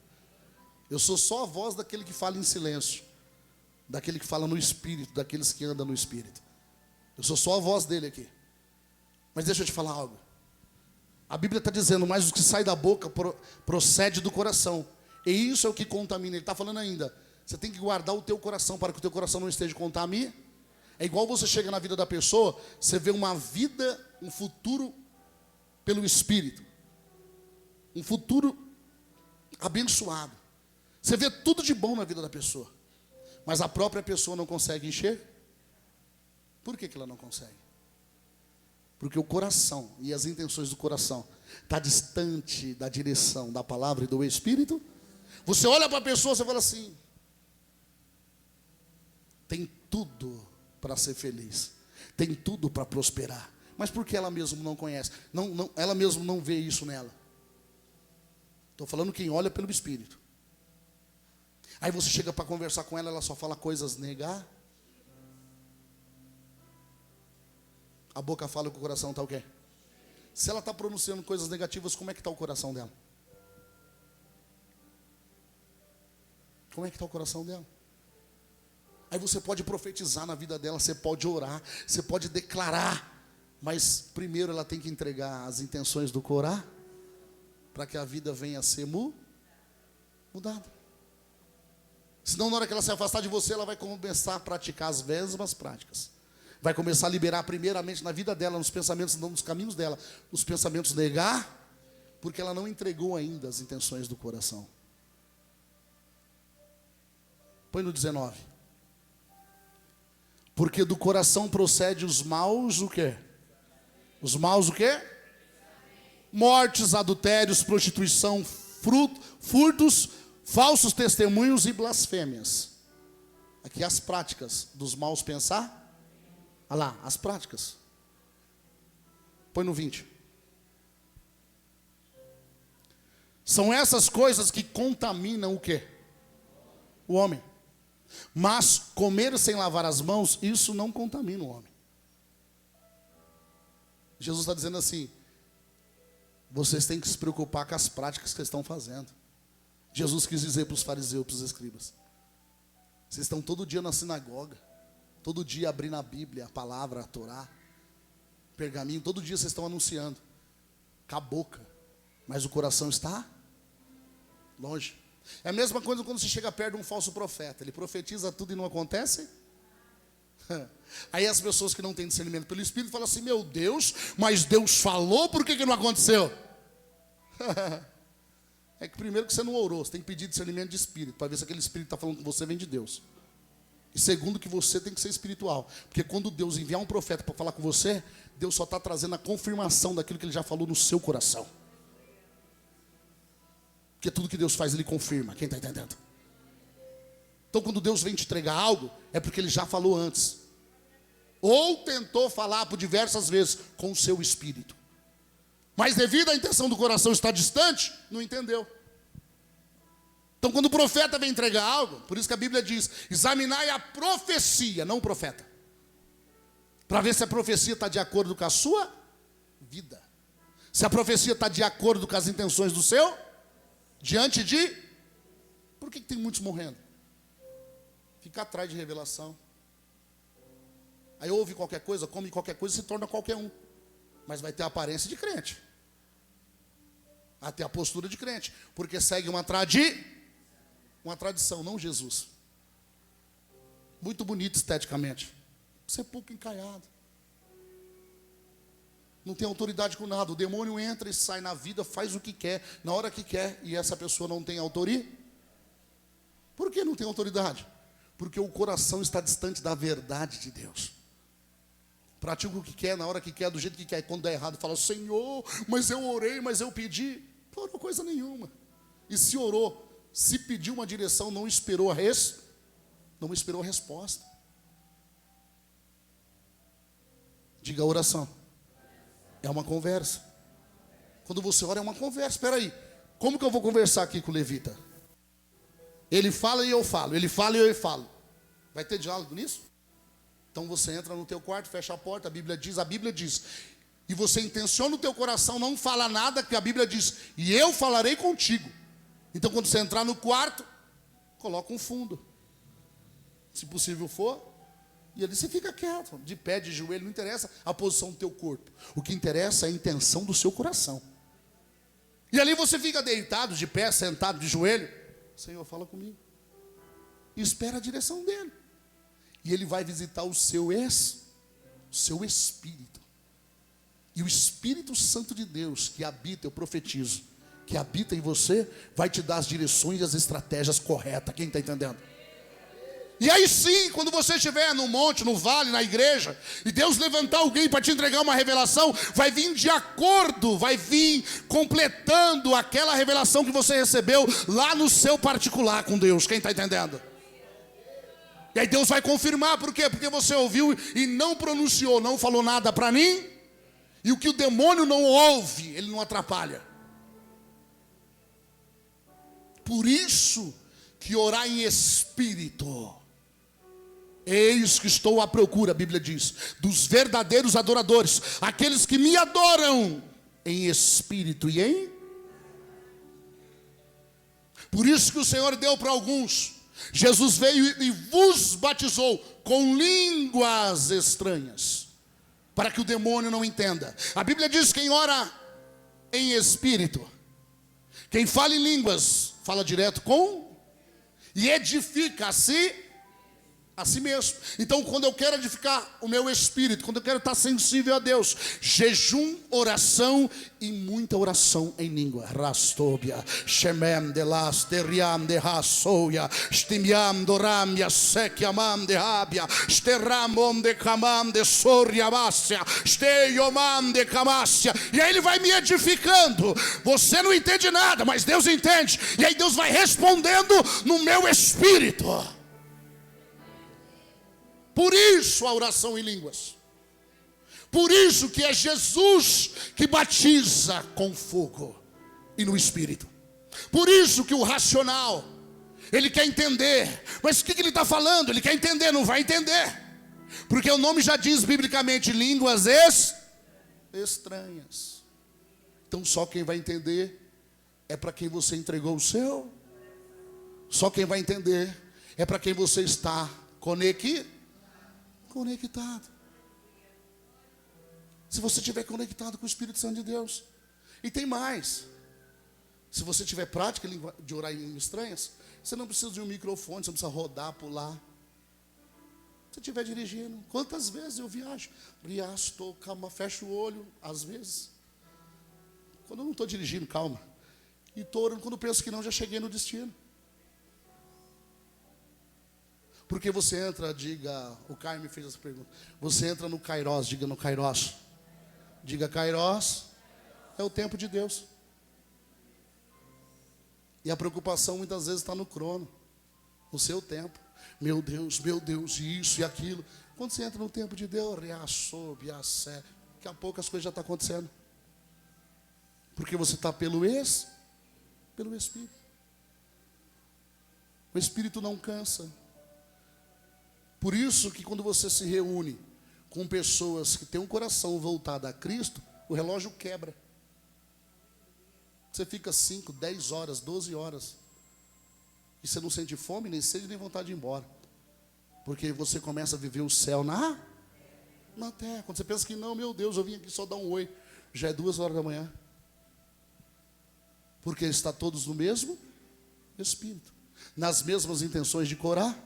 A: Eu sou só a voz daquele que fala em silêncio, daquele que fala no Espírito, daqueles que andam no Espírito. Eu sou só a voz dele aqui. Mas deixa eu te falar algo. A Bíblia está dizendo: mas o que sai da boca procede do coração. E isso é o que contamina. Ele está falando ainda: você tem que guardar o teu coração para que o teu coração não esteja contaminado. É igual você chega na vida da pessoa, você vê uma vida, um futuro pelo Espírito. Um futuro abençoado. Você vê tudo de bom na vida da pessoa. Mas a própria pessoa não consegue enxergar. Por que ela não consegue? Porque o coração e as intenções do coração está distante da direção da palavra e do Espírito. Você olha para a pessoa, você fala assim: tem tudo para ser feliz, tem tudo para prosperar. Mas por que ela mesma não conhece? Ela mesma não vê isso nela. Estou falando quem olha pelo Espírito. Aí você chega para conversar com ela, ela só fala coisas negativas. A boca fala que o coração está o quê? Se ela está pronunciando coisas negativas, como é que está o coração dela? Como é que está o coração dela? Aí você pode profetizar na vida dela, você pode orar, você pode declarar. Mas primeiro ela tem que entregar as intenções do coração, para que a vida venha a ser mudada. Senão na hora que ela se afastar de você, ela vai começar a praticar as mesmas práticas. Vai começar a liberar primeiramente na vida dela, nos pensamentos, não nos caminhos dela, os pensamentos porque ela não entregou ainda as intenções do coração. Põe no 19. Porque do coração procede os maus o quê? Os maus o quê? Mortes, adultérios, prostituição, furtos, falsos testemunhos e blasfêmias. Aqui as práticas dos maus pensar. Olha lá, as práticas. Põe no 20. São essas coisas que contaminam o quê? O homem. Mas comer sem lavar as mãos, isso não contamina o homem. Jesus está dizendo assim: vocês têm que se preocupar com as práticas que vocês estão fazendo. Jesus quis dizer para os fariseus, para os escribas: vocês estão todo dia na sinagoga, todo dia abrindo a Bíblia, a palavra, a Torá, pergaminho, todo dia vocês estão anunciando, com a boca, mas o coração está longe. É a mesma coisa quando você chega perto de um falso profeta, ele profetiza tudo e não acontece. Aí as pessoas que não têm discernimento pelo Espírito falam assim: meu Deus, mas Deus falou, por que não aconteceu? É que primeiro que você não orou, você tem que pedir discernimento de Espírito, para ver se aquele Espírito está falando com você vem de Deus. E segundo que você tem que ser espiritual, porque quando Deus enviar um profeta para falar com você, Deus só está trazendo a confirmação daquilo que Ele já falou no seu coração. Porque tudo que Deus faz, Ele confirma. Quem está entendendo? Então quando Deus vem te entregar algo, é porque Ele já falou antes. Ou tentou falar por diversas vezes com o seu espírito. Mas devido à intenção do coração estar distante, não entendeu. Então quando o profeta vem entregar algo, por isso que a Bíblia diz: examinai a profecia, não o profeta, para ver se a profecia está de acordo com a sua vida. Se a profecia está de acordo com as intenções do seu, diante de... Por que tem muitos morrendo? Fica atrás de revelação. Aí ouve qualquer coisa, come qualquer coisa e se torna qualquer um. Mas vai ter a aparência de crente. Vai ter a postura de crente. Porque segue uma tradição, não Jesus. Muito bonito esteticamente. Você é pouco encaiado. Não tem autoridade com nada. O demônio entra e sai na vida, faz o que quer, na hora que quer, e essa pessoa não tem autoridade. Por que não tem autoridade? Porque o coração está distante da verdade de Deus. Pratica o que quer, na hora que quer, do jeito que quer. E quando der errado, fala: Senhor, mas eu orei, mas eu pedi. Não orou coisa nenhuma. E se orou, se pediu uma direção, não esperou a resposta. Diga: a oração é uma conversa. Quando você ora é uma conversa. Espera aí, como que eu vou conversar aqui com o levita? Ele fala e eu falo, ele fala e eu falo. Vai ter diálogo nisso? Então você entra no teu quarto, fecha a porta, a Bíblia diz, e você intenciona no teu coração, não fala nada, que a Bíblia diz: e eu falarei contigo. Então quando você entrar no quarto, coloca um fundo, se possível for, e ali você fica quieto, de pé, de joelho, não interessa a posição do teu corpo, o que interessa é a intenção do seu coração. E ali você fica deitado, de pé, sentado, de joelho. Senhor, fala comigo. E espera a direção dele. E ele vai visitar o seu espírito. E o Espírito Santo de Deus, que habita, eu profetizo, que habita em você, vai te dar as direções e as estratégias corretas. Quem está entendendo? E aí sim, quando você estiver no monte, no vale, na igreja, e Deus levantar alguém para te entregar uma revelação, vai vir de acordo, vai vir completando aquela revelação que você recebeu lá no seu particular com Deus. Quem está entendendo? E aí Deus vai confirmar, por quê? Porque você ouviu e não pronunciou, não falou nada para mim. E o que o demônio não ouve, ele não atrapalha. Por isso que orar em espírito. Eis que estou à procura, a Bíblia diz, dos verdadeiros adoradores, aqueles que me adoram em espírito e em... Por isso que o Senhor deu para alguns. Jesus veio e vos batizou com línguas estranhas, para que o demônio não entenda. A Bíblia diz que quem ora em espírito, quem fala em línguas, fala direto com e edifica a si mesmo. Então, quando eu quero edificar o meu espírito, quando eu quero estar sensível a Deus, jejum, oração e muita oração em língua. Rastobia, Shemem de las teriam de rasoia, Stimiam doramia sekiamam de rabia, Sterramom de camam de soriamácia, Steiomam de camácia. E aí ele vai me edificando. Você não entende nada, mas Deus entende. E aí Deus vai respondendo no meu espírito. Por isso a oração em línguas. Por isso que é Jesus que batiza com fogo e no Espírito. Por isso que o racional, ele quer entender. Mas o que ele está falando? Ele quer entender, não vai entender. Porque o nome já diz biblicamente, línguas estranhas. Então só quem vai entender é para quem você entregou o seu. Só quem vai entender é para quem você está conectado. Se você estiver conectado com o Espírito Santo de Deus. E tem mais. Se você tiver prática de orar em estranhas, você não precisa de um microfone, você não precisa rodar, pular. Se você estiver dirigindo, quantas vezes eu viajo? Calma, fecho o olho, às vezes. Quando eu não estou dirigindo, calma. E estou orando, quando penso que não, já cheguei no destino. Porque você entra, diga, o Caio me fez essa pergunta. Você entra no Kairos, diga no Kairos. Diga Kairos, é o tempo de Deus. E a preocupação muitas vezes está no crono, no seu tempo. Meu Deus, isso e aquilo. Quando você entra no tempo de Deus, daqui a pouco as coisas já estão acontecendo. Porque você está pelo Espírito. O Espírito não cansa. Por isso que quando você se reúne com pessoas que têm um coração voltado a Cristo, o relógio quebra. Você fica 5, 10 horas, 12 horas. E você não sente fome, nem sede, nem vontade de ir embora. Porque você começa a viver o céu na terra. Quando você pensa que não, meu Deus, eu vim aqui só dar um oi. Já é 2 horas da manhã. Porque está todos no mesmo Espírito. Nas mesmas intenções de orar.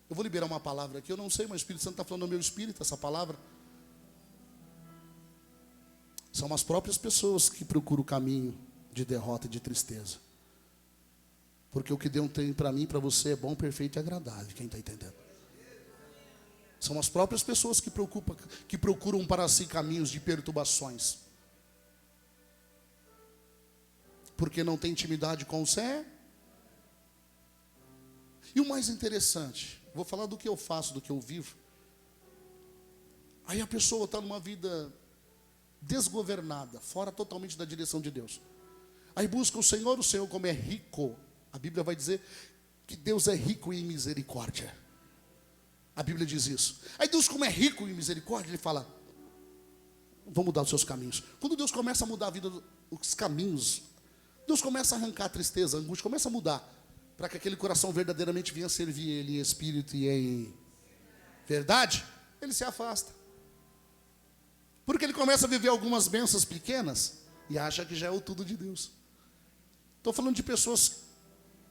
A: Eu vou liberar uma palavra aqui, eu não sei, mas o Espírito Santo está falando no meu espírito, essa palavra. São as próprias pessoas que procuram o caminho de derrota e de tristeza. Porque o que Deus tem para mim e para você é bom, perfeito e agradável, quem está entendendo? São as próprias pessoas que procuram para si caminhos de perturbações. Porque não tem intimidade com o céu. E o mais interessante, vou falar do que eu faço, do que eu vivo. Aí a pessoa está numa vida desgovernada, fora totalmente da direção de Deus. Aí busca o Senhor como é rico. A Bíblia vai dizer que Deus é rico em misericórdia. A Bíblia diz isso. Aí Deus, como é rico em misericórdia, Ele fala, vou mudar os seus caminhos. Quando Deus começa a mudar a vida, os caminhos, Deus começa a arrancar a tristeza, a angústia, começa a mudar. Para que aquele coração verdadeiramente venha servir Ele em espírito e em verdade, ele se afasta. Porque ele começa a viver algumas bênçãos pequenas e acha que já é o tudo de Deus. Estou falando de pessoas,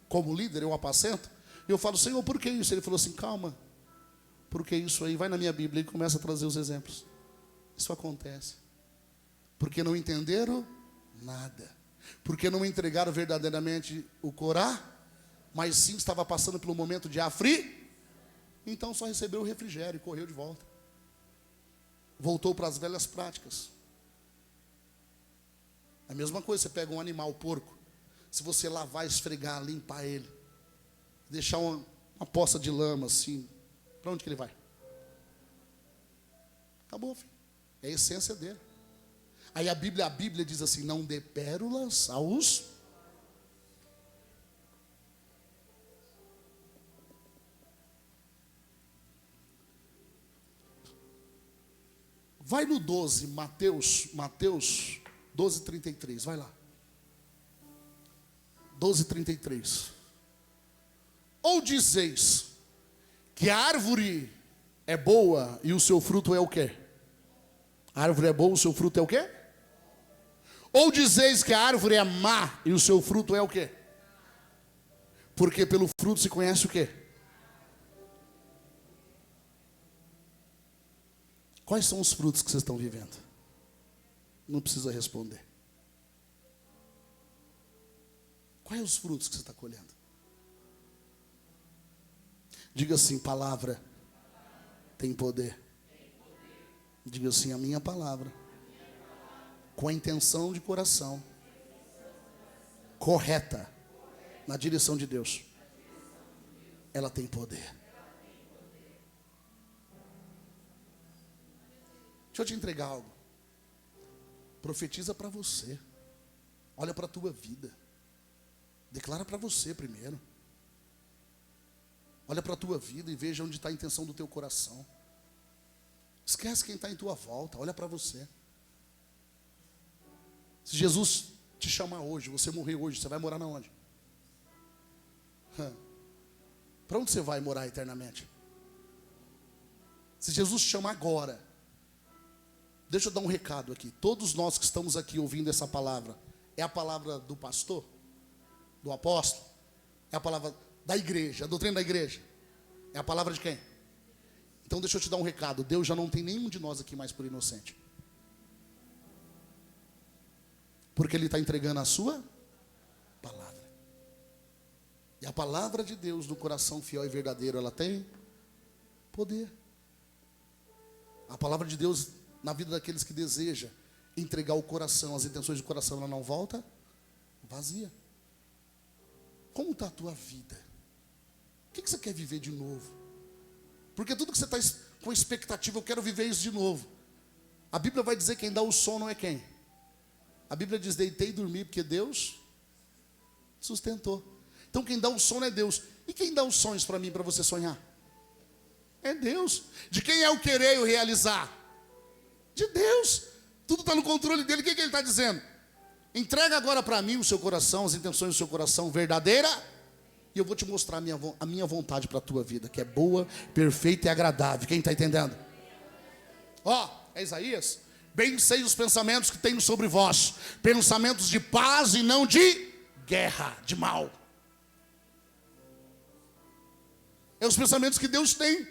A: como líder, eu apacento, e eu falo, Senhor, por que isso? Ele falou assim, calma, por que isso aí? Vai na minha Bíblia e começa a trazer os exemplos. Isso acontece. Porque não entenderam nada. Porque não entregaram verdadeiramente o corá. mas sim estava passando pelo momento de aflição. Então só recebeu o refrigério e correu de volta. Voltou para as velhas práticas. A mesma coisa, você pega um animal, porco. Se você lavar, esfregar, limpar ele, deixar uma poça de lama assim, para onde que ele vai? Acabou, filho. É a essência dele. Aí a Bíblia diz assim: não dê pérolas aos... Vai no 12, Mateus 12, 33, vai lá. 12, 33. Ou dizeis que a árvore é boa e o seu fruto é o quê? A árvore é boa, o seu fruto é o quê? Ou dizeis que a árvore é má e o seu fruto é o quê? Porque pelo fruto se conhece o quê? Quais são os frutos que vocês estão vivendo? Não precisa responder. Quais os frutos que você está colhendo? Diga assim: palavra tem poder. Diga assim: a minha palavra, com a intenção de coração correta, na direção de Deus, ela tem poder. Deixa eu te entregar algo. Profetiza para você. Olha para a tua vida. Declara para você primeiro. Olha para a tua vida e veja onde está a intenção do teu coração. Esquece quem está em tua volta. Olha para você. Se Jesus te chamar hoje, você morrer hoje, você vai morar na onde? Para onde você vai morar eternamente? Se Jesus te chamar agora, deixa eu dar um recado aqui. Todos nós que estamos aqui ouvindo essa palavra, é a palavra do pastor? Do apóstolo? É a palavra da igreja, a doutrina da igreja? É a palavra de quem? Então deixa eu te dar um recado. Deus já não tem nenhum de nós aqui mais por inocente. Porque Ele está entregando a sua palavra. E a palavra de Deus no coração fiel e verdadeiro, ela tem poder. A palavra de Deus na vida daqueles que desejam entregar o coração, as intenções do coração, ela não volta vazia. Como está a tua vida? O que você quer viver de novo? Porque tudo que você está com expectativa, eu quero viver isso de novo. A Bíblia vai dizer que quem dá o sono é quem? A Bíblia diz: deitei e dormi, porque Deus sustentou. Então quem dá o sono é Deus. E quem dá os sonhos para mim, para você sonhar? É Deus. De quem é o querer e o realizar? De Deus. Tudo está no controle dele. O que Ele está dizendo? Entrega agora para mim o seu coração, as intenções do seu coração verdadeira, e eu vou te mostrar a minha vontade para a tua vida, que é boa, perfeita e agradável. Quem está entendendo? É Isaías. Bem sei os pensamentos que tenho sobre vós, pensamentos de paz e não de guerra, de mal. É os pensamentos que Deus tem.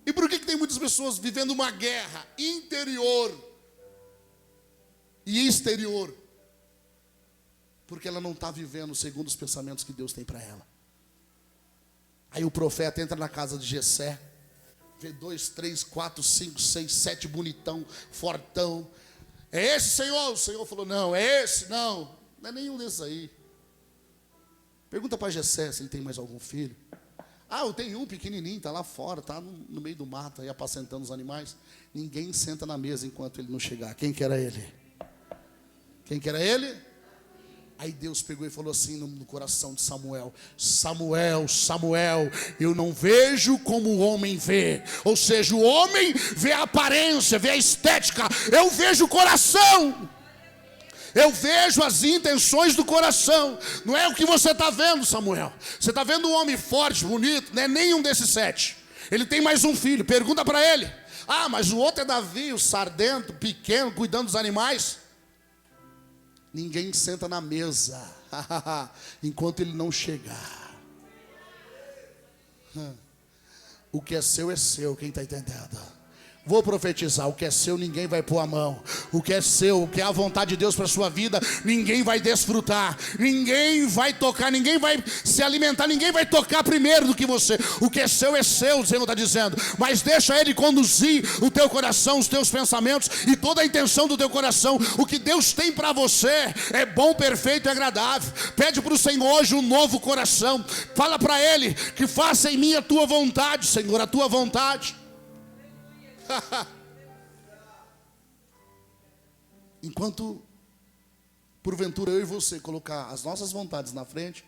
A: E por que tem muitas pessoas vivendo uma guerra interior e exterior? Porque ela não está vivendo segundo os pensamentos que Deus tem para ela. Aí o profeta entra na casa de Jessé, vê 2, 3, 4, 5, 6, 7 bonitão, fortão. É esse, Senhor? O Senhor falou: não, é esse, não é nenhum desses aí. Pergunta para Jessé se ele tem mais algum filho. Eu tenho um pequenininho, está lá fora, está no meio do mato, aí apacentando os animais. Ninguém senta na mesa enquanto ele não chegar. Quem que era ele? Quem que era ele? Aí Deus pegou e falou assim no coração de Samuel: Samuel, Samuel, eu não vejo como o homem vê. Ou seja, o homem vê a aparência, vê a estética. Eu vejo o coração. Eu vejo as intenções do coração. Não é o que você está vendo, Samuel. Você está vendo um homem forte, bonito. Não é nenhum desses 7. Ele tem mais um filho. Pergunta para ele: mas o outro é Davi, o sardento, pequeno, cuidando dos animais. Ninguém senta na mesa enquanto ele não chegar. O que é seu é seu. Quem está entendendo? Vou profetizar, o que é seu ninguém vai pôr a mão. O que é seu, o que é a vontade de Deus para a sua vida, ninguém vai desfrutar. Ninguém vai tocar, ninguém vai se alimentar, ninguém vai tocar primeiro do que você. O que é seu, o Senhor está dizendo. Mas deixa Ele conduzir o teu coração, os teus pensamentos e toda a intenção do teu coração. O que Deus tem para você é bom, perfeito e agradável. Pede para o Senhor hoje um novo coração. Fala para Ele que faça em mim a tua vontade, Senhor, a tua vontade. Enquanto porventura eu e você colocar as nossas vontades na frente,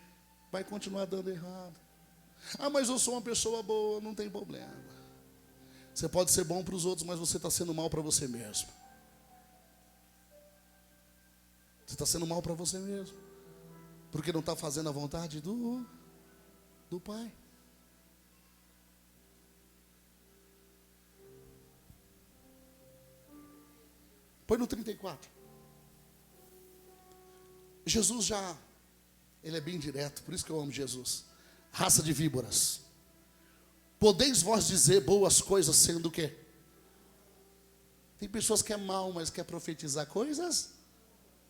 A: vai continuar dando errado. Ah, mas eu sou uma pessoa boa, não tem problema. Você pode ser bom para os outros, mas você está sendo mal para você mesmo. Você está sendo mal para você mesmo, porque não está fazendo a vontade do Pai. Põe no 34. Jesus ele é bem direto, por isso que eu amo Jesus. Raça de víboras, podeis vós dizer boas coisas sendo o quê? Tem pessoas que é mal, mas quer profetizar coisas.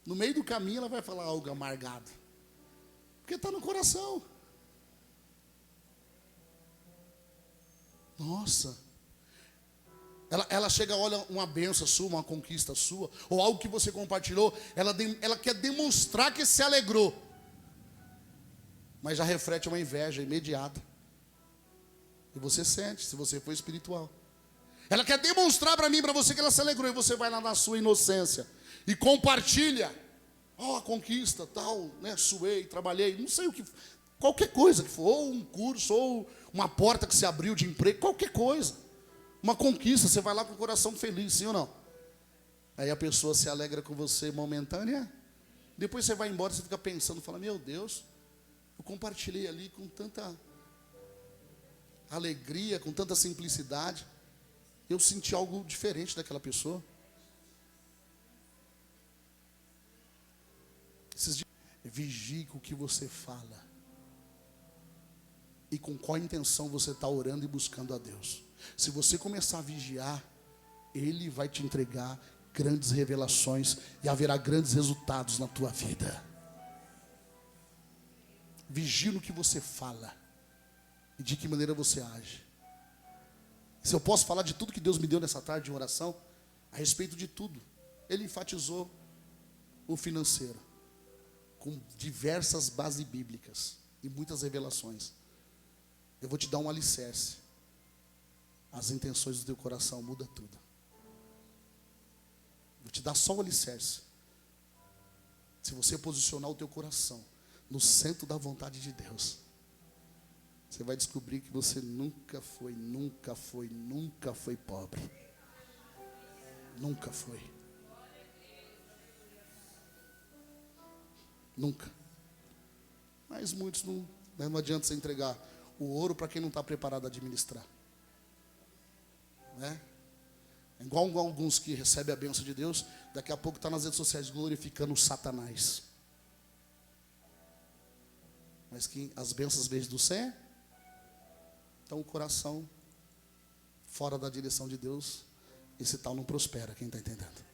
A: No meio do caminho ela vai falar algo amargado, porque está no coração. Nossa, ela chega, olha uma bênção sua, uma conquista sua, ou algo que você compartilhou, ela quer demonstrar que se alegrou, mas já reflete uma inveja imediata. E você sente, se você for espiritual. Ela quer demonstrar para mim, para você, que ela se alegrou, e você vai lá na sua inocência e compartilha. A conquista, tal, né? Suei, trabalhei, não sei o que, qualquer coisa que for, ou um curso, ou uma porta que se abriu de emprego, qualquer coisa. Uma conquista, você vai lá com o coração feliz, sim ou não? Aí a pessoa se alegra com você momentânea. Depois você vai embora, você fica pensando, fala, meu Deus, eu compartilhei ali com tanta alegria, com tanta simplicidade. Eu senti algo diferente daquela pessoa. Esses dias, vigie com o que você fala. E com qual intenção você está orando e buscando a Deus. Se você começar a vigiar, Ele vai te entregar grandes revelações e haverá grandes resultados na tua vida. Vigie no que você fala e de que maneira você age. Se eu posso falar de tudo que Deus me deu nessa tarde de oração, a respeito de tudo, Ele enfatizou o financeiro, com diversas bases bíblicas e muitas revelações. Eu vou te dar um alicerce. As intenções do teu coração muda tudo. Vou te dar só o alicerce. Se você posicionar o teu coração no centro da vontade de Deus, você vai descobrir que você nunca foi pobre. Nunca foi. Nunca. Mas muitos não adianta você entregar o ouro para quem não está preparado a administrar. Né? É igual alguns que recebem a bênção de Deus, daqui a pouco está nas redes sociais glorificando o Satanás. Mas que as bênçãos vêm do céu, então o coração fora da direção de Deus, esse tal não prospera. Quem está entendendo?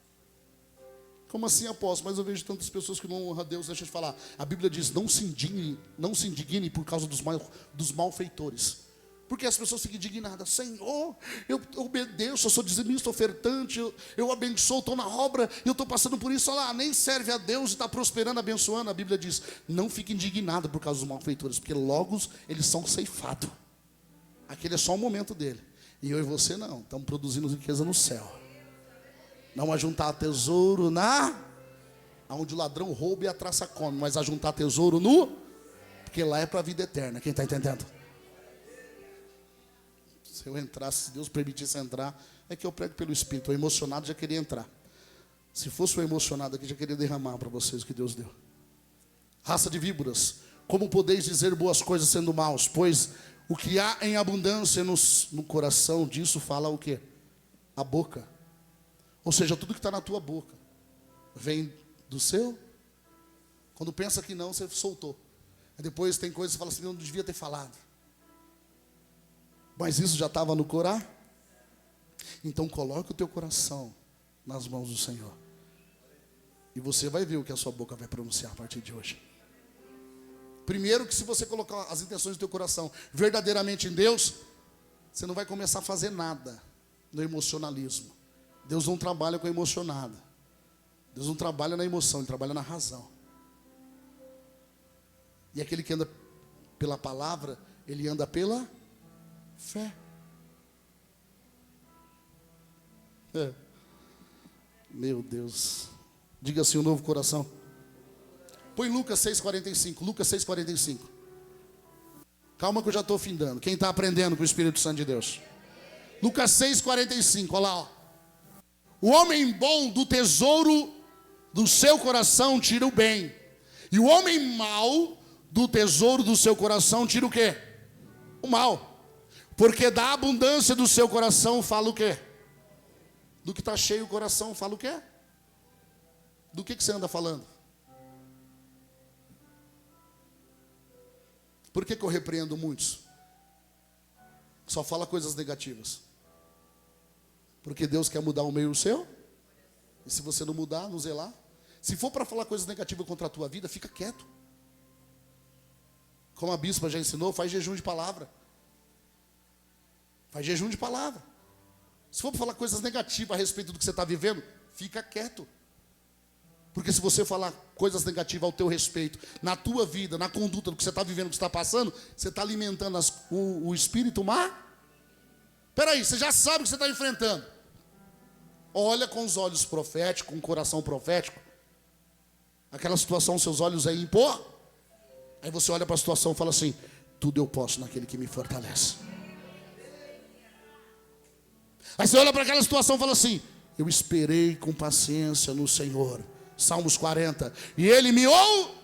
A: Como assim, apóstolo? Mas eu vejo tantas pessoas que não honram a Deus. Deixa eu te falar, a Bíblia diz, não se indigne por causa dos malfeitores. Porque as pessoas ficam indignadas. Senhor, eu obedeço, eu sou dizimista, ofertante, eu abençoo, estou na obra, eu estou passando por isso. Olha lá, nem serve a Deus e está prosperando, abençoando. A Bíblia diz, não fique indignado por causa dos malfeitores, porque logo eles são ceifados. Aquele é só o momento dele. E eu e você não, estamos produzindo riqueza no céu. Não a juntar tesouro onde o ladrão rouba e a traça come, mas a juntar tesouro porque lá é para a vida eterna. Quem está entendendo? Se eu entrasse, se Deus permitisse entrar, é que eu prego pelo Espírito. O emocionado já queria entrar. Se fosse o emocionado aqui, já queria derramar para vocês o que Deus deu. Raça de víboras, como podeis dizer boas coisas sendo maus? Pois o que há em abundância no coração, disso fala o quê? A boca. Ou seja, tudo que está na tua boca vem do seu. Quando pensa que não, você soltou. Aí depois tem coisas que você fala assim, eu não devia ter falado. Mas isso já estava no Corá. Então coloque o teu coração nas mãos do Senhor. E você vai ver o que a sua boca vai pronunciar a partir de hoje. Primeiro que se você colocar as intenções do teu coração verdadeiramente em Deus, você não vai começar a fazer nada no emocionalismo. Deus não trabalha com emocionada. Deus não trabalha na emoção, Ele trabalha na razão. E aquele que anda pela palavra, ele anda pela fé. Meu Deus. Diga assim, um novo coração. Põe Lucas 6,45. Lucas 6,45. Calma que eu já estou findando. Quem está aprendendo com o Espírito Santo de Deus? Lucas 6,45. Olha lá, ó. O homem bom do tesouro do seu coração tira o bem. E o homem mau do tesouro do seu coração tira o quê? O mal. Porque da abundância do seu coração fala o quê? Do que está cheio o coração fala o quê? Do que você anda falando? Por que eu repreendo muitos? Só fala coisas negativas. Porque Deus quer mudar o meio seu. E se você não mudar, não zelar, se for para falar coisas negativas contra a tua vida, fica quieto. Como a bispa já ensinou, faz jejum de palavra. Faz jejum de palavra. Se for para falar coisas negativas a respeito do que você está vivendo, fica quieto. Porque se você falar coisas negativas ao teu respeito, na tua vida, na conduta do que você está vivendo, do que você está passando, você está alimentando o espírito má. Espera aí, você já sabe o que você está enfrentando. Olha com os olhos proféticos, com o coração profético. Aquela situação, seus olhos aí impor. Aí você olha para a situação e fala assim: tudo eu posso naquele que me fortalece. Aí você olha para aquela situação e fala assim: eu esperei com paciência no Senhor. Salmos 40. E Ele me ouve.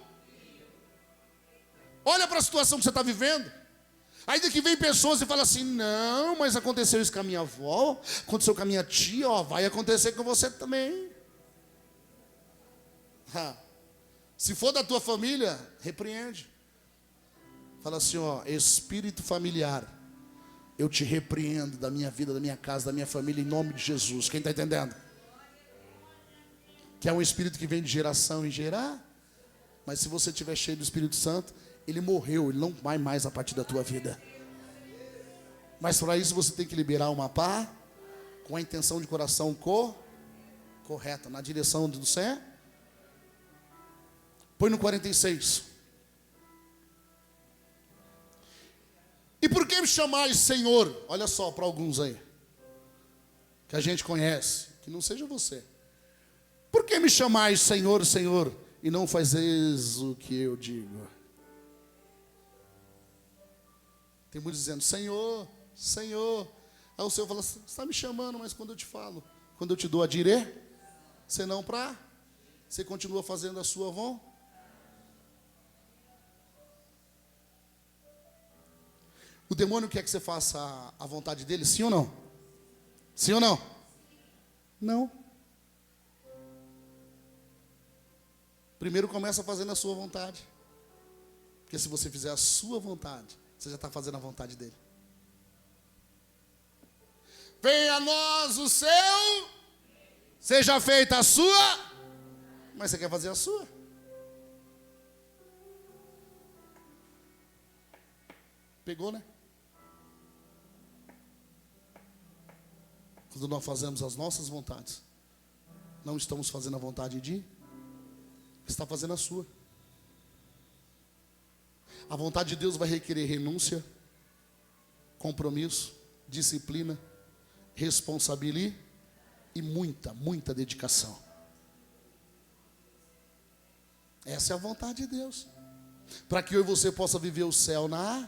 A: Olha para a situação que você está vivendo. Aí daqui vem pessoas e falam assim: não, mas aconteceu isso com a minha avó, aconteceu com a minha tia, ó, vai acontecer com você também. Se for da tua família, repreende. Fala assim, ó, espírito familiar, eu te repreendo da minha vida, da minha casa, da minha família, em nome de Jesus. Quem está entendendo? Que é um espírito que vem de geração em gerar. Mas se você estiver cheio do Espírito Santo, ele morreu, ele não vai mais a partir da tua vida. Mas para isso você tem que liberar uma pá com a intenção de coração correta, na direção do céu. Põe no 46. E por que me chamais Senhor? Olha só para alguns aí, que a gente conhece, que não seja você. Por que me chamais Senhor, Senhor, e não fazeis o que eu digo? Tem muitos dizendo, Senhor, Senhor. Aí o Senhor fala, você está me chamando, mas quando eu te falo, quando eu te dou a você não para, você continua fazendo a sua vontade. O demônio quer que você faça a vontade dele, sim ou não? Sim ou não? Não. Primeiro começa fazendo a sua vontade. Porque se você fizer a sua vontade, você já está fazendo a vontade dele. Venha a nós o seu, seja feita a sua, mas você quer fazer a sua. Pegou, né? Quando nós fazemos as nossas vontades, não estamos fazendo a vontade de, está fazendo a sua. A vontade de Deus vai requerer renúncia, compromisso, disciplina, responsabilidade e muita dedicação. Essa é a vontade de Deus. Para que eu e você possa viver o céu na...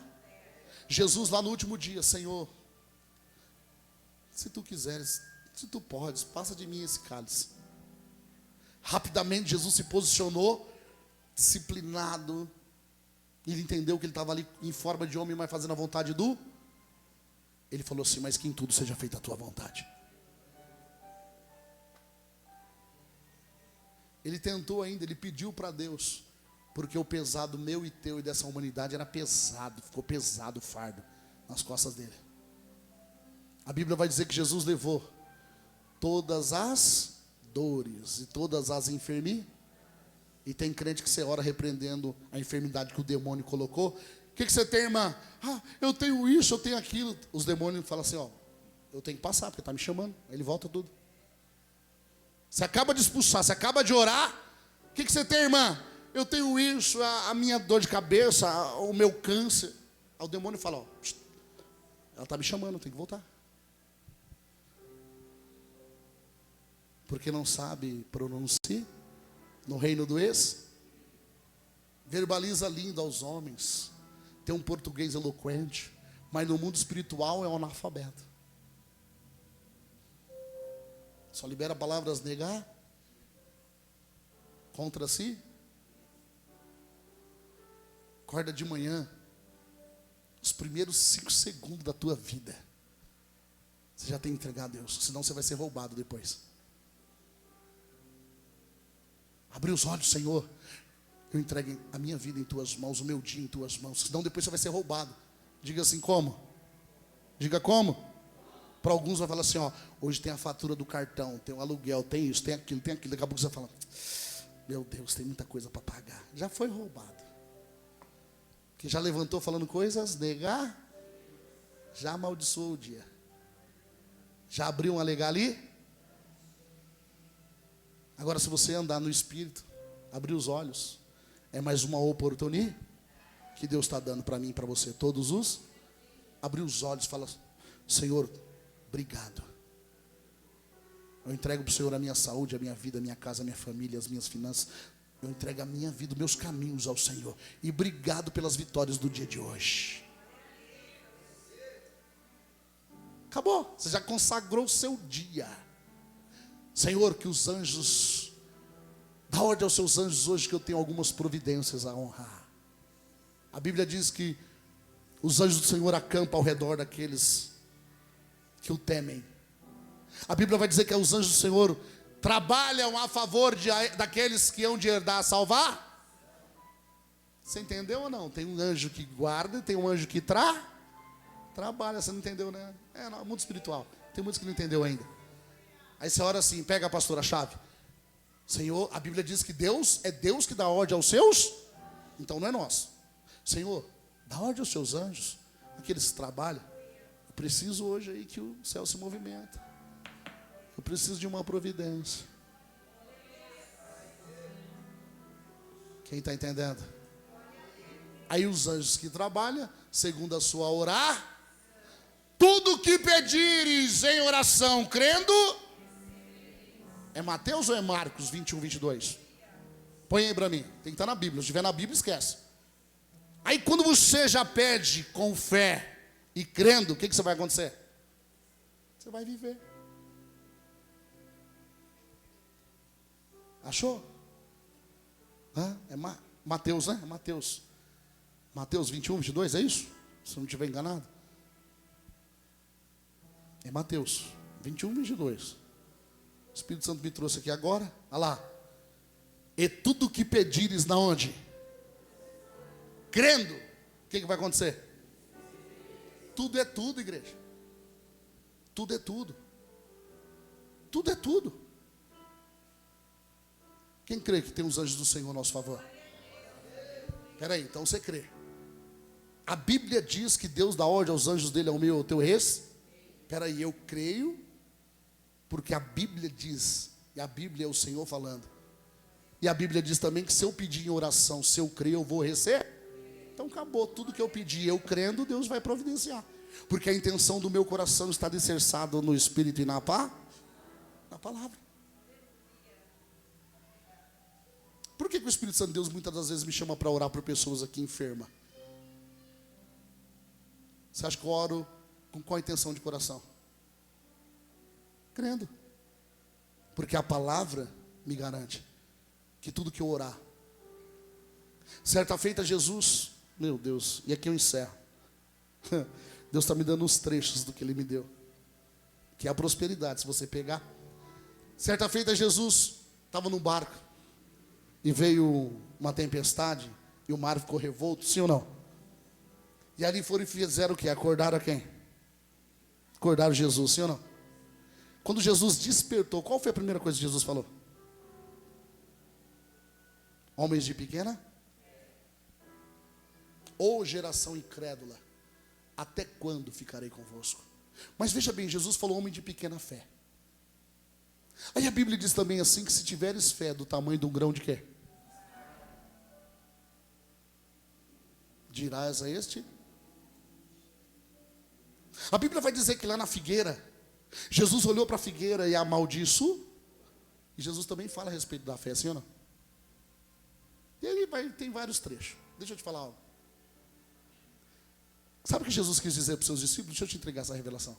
A: Jesus lá no último dia, Senhor, se tu quiseres, se tu podes, passa de mim esse cálice. Rapidamente Jesus se posicionou, disciplinado. Ele entendeu que ele estava ali em forma de homem, mas fazendo a vontade do... Ele falou assim, mas que em tudo seja feita a tua vontade. Ele tentou ainda, ele pediu para Deus, porque o pesado meu e teu e dessa humanidade era pesado, ficou pesado o fardo nas costas dele. A Bíblia vai dizer que Jesus levou todas as dores e todas as enfermidades. E tem crente que você ora repreendendo a enfermidade que o demônio colocou. O que você tem, irmã? Ah, eu tenho isso, eu tenho aquilo. Os demônios falam assim, ó, eu tenho que passar, porque está me chamando. Aí ele volta tudo. Você acaba de expulsar, você acaba de orar. O que você tem, irmã? Eu tenho isso, a minha dor de cabeça, o meu câncer. Aí o demônio fala, ó, ela está me chamando, tem que voltar. Porque não sabe pronunciar no reino do ex. Verbaliza lindo aos homens. Tem um português eloquente. Mas no mundo espiritual é um analfabeto. Só libera palavras negar. Contra si. Acorda de manhã. Os primeiros 5 segundos da tua vida. Você já tem que entregar a Deus. Senão você vai ser roubado depois. Abre os olhos, Senhor. Eu entrego a minha vida em tuas mãos, o meu dia em tuas mãos. Senão depois você vai ser roubado. Diga assim, como? Diga como? Para alguns vai falar assim, ó, hoje tem a fatura do cartão, tem o aluguel, tem isso, tem aquilo, tem aquilo. Daqui a pouco você vai falar, meu Deus, tem muita coisa para pagar. Já foi roubado. Que já levantou falando coisas, negar, já amaldiçoou o dia. Já abriu um alegar ali. Agora, se você andar no Espírito, abrir os olhos, é mais uma oportunidade que Deus está dando para mim e para você. Todos os, abrir os olhos e falar, Senhor, obrigado. Eu entrego para o Senhor a minha saúde, a minha vida, a minha casa, a minha família, as minhas finanças. Eu entrego a minha vida, os meus caminhos ao Senhor. E obrigado pelas vitórias do dia de hoje. Acabou, você já consagrou o seu dia. Senhor, que os anjos, dá ordem aos seus anjos hoje que eu tenho algumas providências a honrar. A Bíblia diz que os anjos do Senhor acampam ao redor daqueles que o temem. A Bíblia vai dizer que os anjos do Senhor trabalham a favor daqueles que hão de herdar salvar. Você entendeu ou não? Tem um anjo que guarda, tem um anjo que trabalha. Você não entendeu, né? É no mundo espiritual. Tem muitos que não entendeu ainda. Aí você ora assim, pega a pastora chave. Senhor, a Bíblia diz que Deus é Deus que dá ordem aos seus. Então não é nosso. Senhor, dá ordem aos seus anjos, aqueles que trabalham. Eu preciso hoje aí que o céu se movimenta. Eu preciso de uma providência. Quem está entendendo? Aí os anjos que trabalham, segundo a sua orar, tudo que pedires em oração, crendo. É Mateus ou é Marcos 21, 22? Põe aí para mim, tem que estar na Bíblia. Se estiver na Bíblia, esquece. Aí quando você já pede com fé e crendo, o que você vai acontecer? Você vai viver. Achou? É Mateus, né? É Mateus. Mateus 21, 22, é isso? Se eu não estiver enganado. É Mateus 21, 22. O Espírito Santo me trouxe aqui agora. Olha lá. E tudo que pedires na onde? Crendo. O que vai acontecer? Tudo é tudo, igreja. Tudo é tudo. Tudo é tudo. Quem crê que tem os anjos do Senhor a nosso favor? Espera aí, então você crê. A Bíblia diz que Deus dá ordem aos anjos dele ao meu, ao teu res. Espera aí, eu creio, porque a Bíblia diz, e a Bíblia é o Senhor falando. E a Bíblia diz também que se eu pedir em oração, se eu crer, eu vou receber. Então acabou, tudo que eu pedir, eu crendo, Deus vai providenciar. Porque a intenção do meu coração está alicerçada no Espírito e na palavra. Por que o Espírito Santo de Deus muitas das vezes me chama para orar por pessoas aqui enfermas? Você acha que eu oro com qual intenção de coração? Crendo. Porque a palavra me garante que tudo que eu orar. Certa feita Jesus, meu Deus, e aqui eu encerro. Deus está me dando uns trechos do que Ele me deu. Que é a prosperidade, se você pegar. Certa feita Jesus estava no barco. E veio uma tempestade. E o mar ficou revolto, sim ou não? E ali foram e fizeram o quê? Acordaram a quem? Acordaram Jesus, sim ou não? Quando Jesus despertou, qual foi a primeira coisa que Jesus falou? Homens de pequena? Ô geração incrédula, até quando ficarei convosco? Mas veja bem, Jesus falou homem de pequena fé. Aí a Bíblia diz também assim, que se tiveres fé do tamanho de um grão de quê? Dirás a este? A Bíblia vai dizer que lá na figueira, Jesus olhou para a figueira e a amaldiçoou. E Jesus também fala a respeito da fé, sim ou não? E ele tem vários trechos. Deixa eu te falar algo. Sabe o que Jesus quis dizer para os seus discípulos? Deixa eu te entregar essa revelação.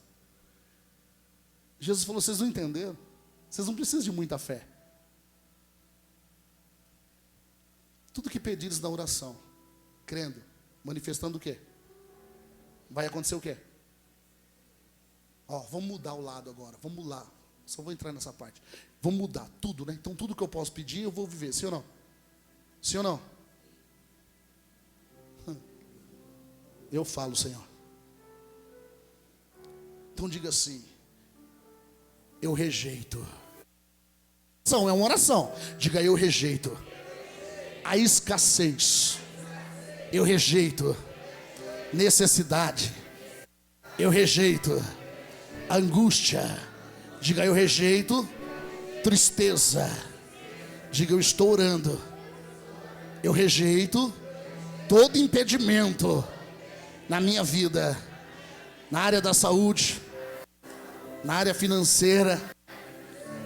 A: Jesus falou, vocês não entenderam? Vocês não precisam de muita fé. Tudo que pedires na oração, crendo, manifestando o quê? Vai acontecer o quê? Ó, vamos mudar o lado agora, vamos lá. Só vou entrar nessa parte. Vamos mudar tudo, né? Então tudo que eu posso pedir, eu vou viver, sim ou não? Sim ou não? Eu falo, Senhor. Então diga assim, eu rejeito. É uma oração. Diga, eu rejeito a escassez. Eu rejeito necessidade. Eu rejeito angústia. Diga, eu rejeito tristeza. Diga, eu estou orando. Eu rejeito todo impedimento na minha vida, na área da saúde, na área financeira,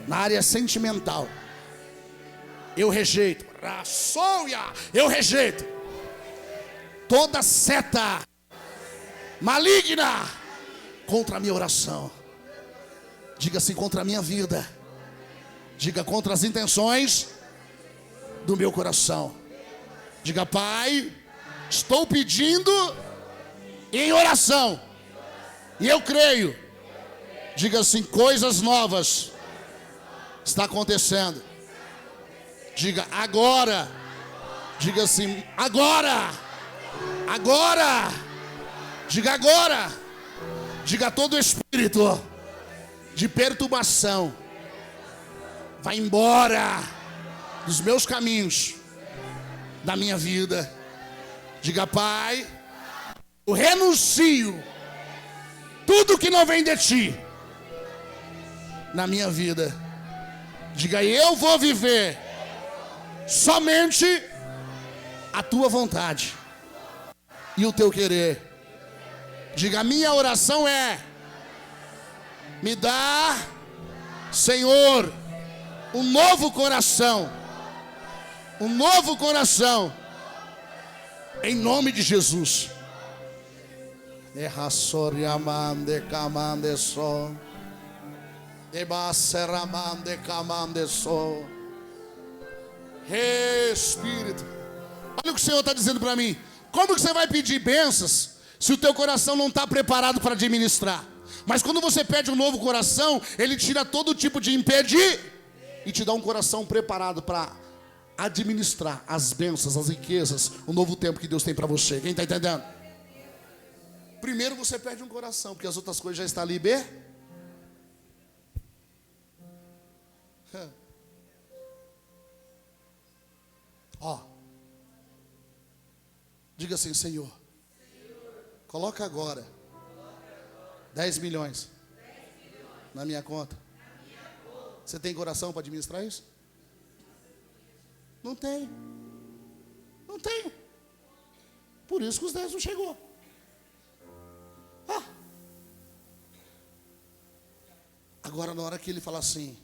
A: na área sentimental. Eu rejeito, eu rejeito toda seta maligna contra a minha oração. Diga assim, contra a minha vida. Diga, contra as intenções do meu coração. Diga, Pai, estou pedindo em oração, e eu creio. Diga assim, coisas novas está acontecendo. Diga, agora. Diga assim, agora. Agora. Diga, agora. Diga, todo espírito de perturbação vai embora dos meus caminhos, da minha vida. Diga, Pai, eu renuncio tudo que não vem de ti na minha vida. Diga, eu vou viver somente a tua vontade e o teu querer. Diga, a minha oração é: me dá, Senhor, um novo coração. Um novo coração. Em nome de Jesus. Espírito, olha o que o Senhor está dizendo para mim. Como que você vai pedir bênçãos se o teu coração não está preparado para administrar? Mas quando você pede um novo coração, Ele tira todo tipo de impedir e te dá um coração preparado para administrar as bênçãos, as riquezas, o novo tempo que Deus tem para você. Quem está entendendo? Primeiro você pede um coração, porque as outras coisas já estão ali, Ó, diga assim, Senhor, coloca agora 10 milhões na minha conta. Você tem coração para administrar isso? Não tem. Não tenho. Por isso que os 10 não chegou. Agora na hora que ele fala assim,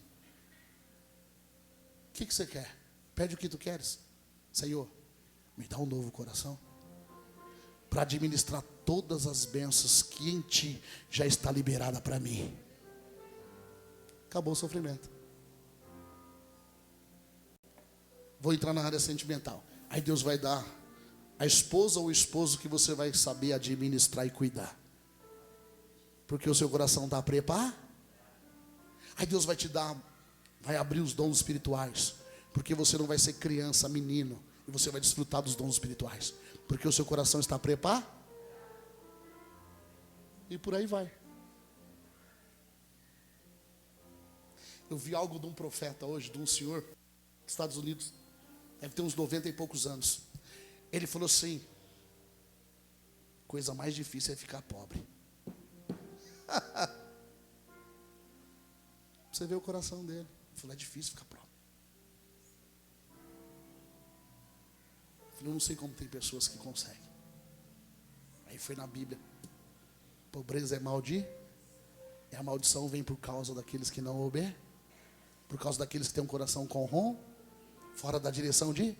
A: o que você quer? Pede o que tu queres. Senhor, me dá um novo coração para administrar todas as bênçãos que em ti já está liberada para mim. Acabou o sofrimento. Vou entrar na área sentimental. Aí Deus vai dar a esposa ou o esposo que você vai saber administrar e cuidar. Porque o seu coração está preparado. Aí Deus vai te dar, vai abrir os dons espirituais. Porque você não vai ser criança, menino. E você vai desfrutar dos dons espirituais. Porque o seu coração está preparado. E por aí vai. Eu vi algo de um profeta hoje, de um senhor, dos Estados Unidos, deve ter uns 90 e poucos anos. Ele falou assim: coisa mais difícil é ficar pobre. Você vê o coração dele. Ele falou: é difícil ficar pobre. Eu falei: eu não sei como tem pessoas que conseguem. Aí foi na Bíblia: pobreza é maldita, e a maldição vem por causa daqueles que não obedecem, por causa daqueles que têm um coração corrompido, fora da direção de.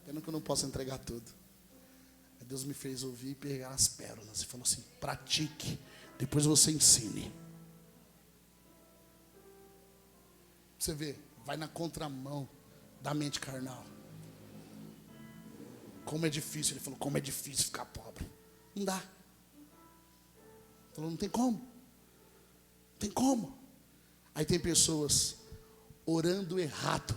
A: Pena que eu não posso entregar tudo. Aí Deus me fez ouvir e pegar as pérolas e falou assim: pratique, depois você ensine. Você vê, vai na contramão da mente carnal. Como é difícil, ele falou, como é difícil ficar pobre. Não dá. Ele falou: não tem como. Não tem como. Aí tem pessoas orando errado.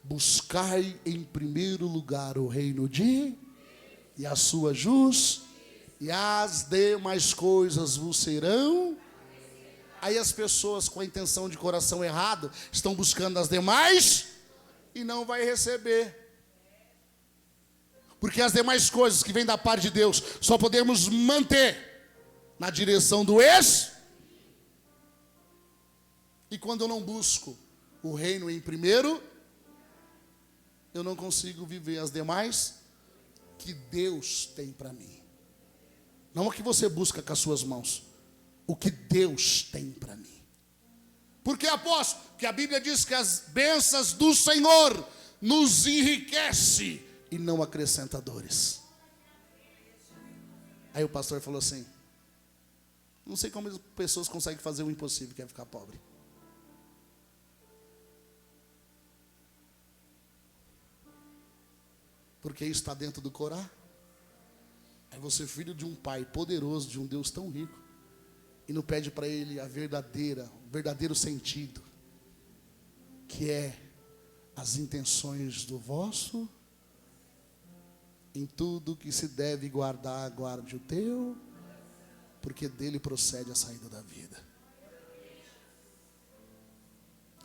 A: Buscai em primeiro lugar o reino de e a sua justiça, e as demais coisas vos serão. Aí as pessoas com a intenção de coração errado estão buscando as demais e não vai receber. Porque as demais coisas que vêm da parte de Deus só podemos manter na direção do ex. E quando eu não busco o reino em primeiro, eu não consigo viver as demais que Deus tem para mim. Não o que você busca com as suas mãos, o que Deus tem para mim. Por que, apóstolo? Porque a Bíblia diz que as bênçãos do Senhor nos enriquece e não acrescenta dores. Aí o pastor falou assim: não sei como as pessoas conseguem fazer o impossível, que é ficar pobre. Porque isso está dentro do Corá. Aí você é filho de um pai poderoso, de um Deus tão rico, e não pede para ele o verdadeiro sentido, que é as intenções do vosso. Em tudo que se deve guardar, guarde o teu, porque dele procede a saída da vida.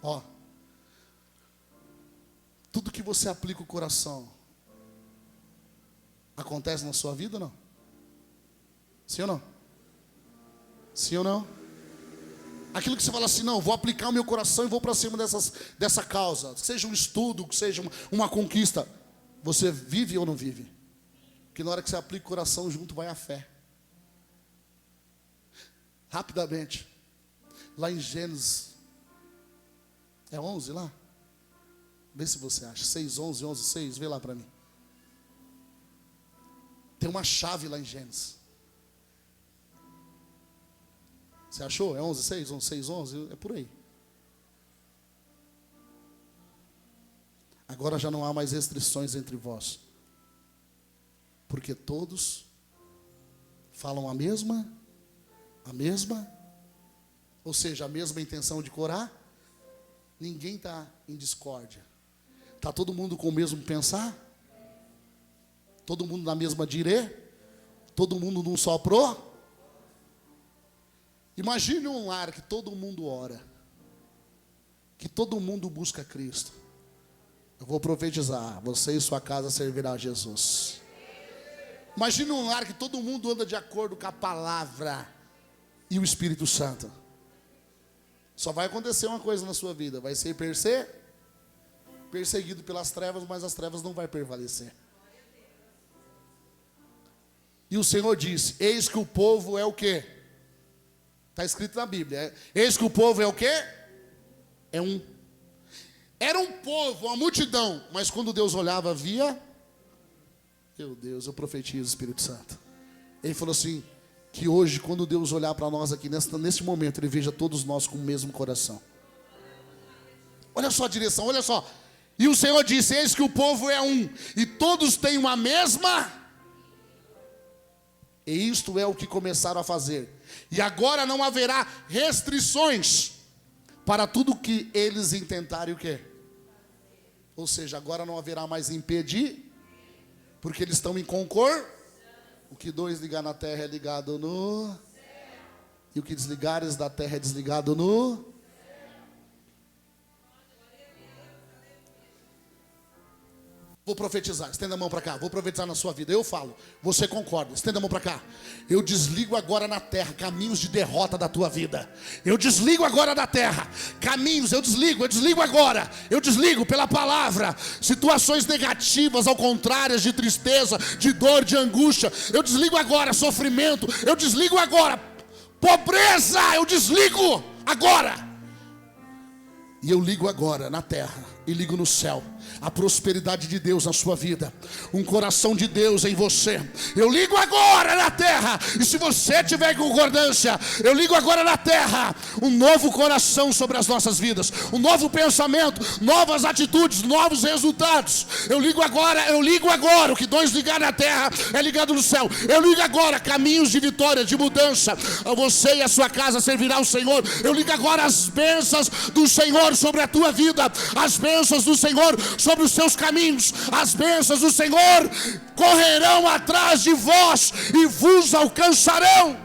A: Ó, tudo que você aplica o coração acontece na sua vida ou não? Sim ou não? Sim ou não? Aquilo que você fala assim: não, vou aplicar o meu coração e vou para cima dessa causa, que seja um estudo, que seja uma conquista, você vive ou não vive? Porque na hora que você aplica o coração, junto vai a fé. Rapidamente, lá em Gênesis, é 11 lá? Vê se você acha, 6, 11, 11, 6, vê lá para mim. Tem uma chave lá em Gênesis. Você achou? É 11, 6, 11, 6, 11? É por aí. Agora já não há mais restrições entre vós, porque todos falam a mesma, ou seja, a mesma intenção de Corá. Ninguém está em discórdia. Está todo mundo com o mesmo pensar? Todo mundo na mesma direção? Todo mundo num só pró? Imagine um lar que todo mundo ora, que todo mundo busca Cristo. Eu vou profetizar: você e sua casa servirá a Jesus. Imagine um lar que todo mundo anda de acordo com a palavra e o Espírito Santo. Só vai acontecer uma coisa na sua vida: vai ser perseguido pelas trevas, mas as trevas não vai prevalecer. E o Senhor disse: eis que o povo é o quê? Está escrito na Bíblia. Eis que o povo é o quê? É um. Era um povo, uma multidão, mas quando Deus olhava, via. Meu Deus, eu profetizo, Espírito Santo. Ele falou assim: que hoje, quando Deus olhar para nós aqui, nesse momento, Ele veja todos nós com o mesmo coração. Olha só a direção, olha só. E o Senhor disse: eis que o povo é um, e todos têm uma mesma. E isto é o que começaram a fazer. E agora não haverá restrições para tudo que eles intentarem o quê? Ou seja, agora não haverá mais impedir, porque eles estão em concordância. O que dois ligar na terra é ligado no... E o que desligares da terra é desligado no... Vou profetizar, estenda a mão para cá, vou profetizar na sua vida, eu falo, você concorda, estenda a mão para cá. Eu desligo agora na terra caminhos de derrota da tua vida. Eu desligo agora da terra caminhos, eu desligo agora. Eu desligo pela palavra situações negativas, ao contrário, de tristeza, de dor, de angústia. Eu desligo agora sofrimento, eu desligo agora pobreza, eu desligo agora. E eu ligo agora na terra e ligo no céu a prosperidade de Deus na sua vida, um coração de Deus em você. Eu ligo agora na terra, e se você tiver concordância, eu ligo agora na terra um novo coração sobre as nossas vidas, um novo pensamento, novas atitudes, novos resultados. Eu ligo agora, o que Deus ligar na terra é ligado no céu. Eu ligo agora caminhos de vitória, de mudança. Você e a sua casa servirá ao Senhor. Eu ligo agora as bênçãos do Senhor sobre a tua vida, as bênçãos do Senhor sobre os seus caminhos. As bênçãos do Senhor correrão atrás de vós e vos alcançarão.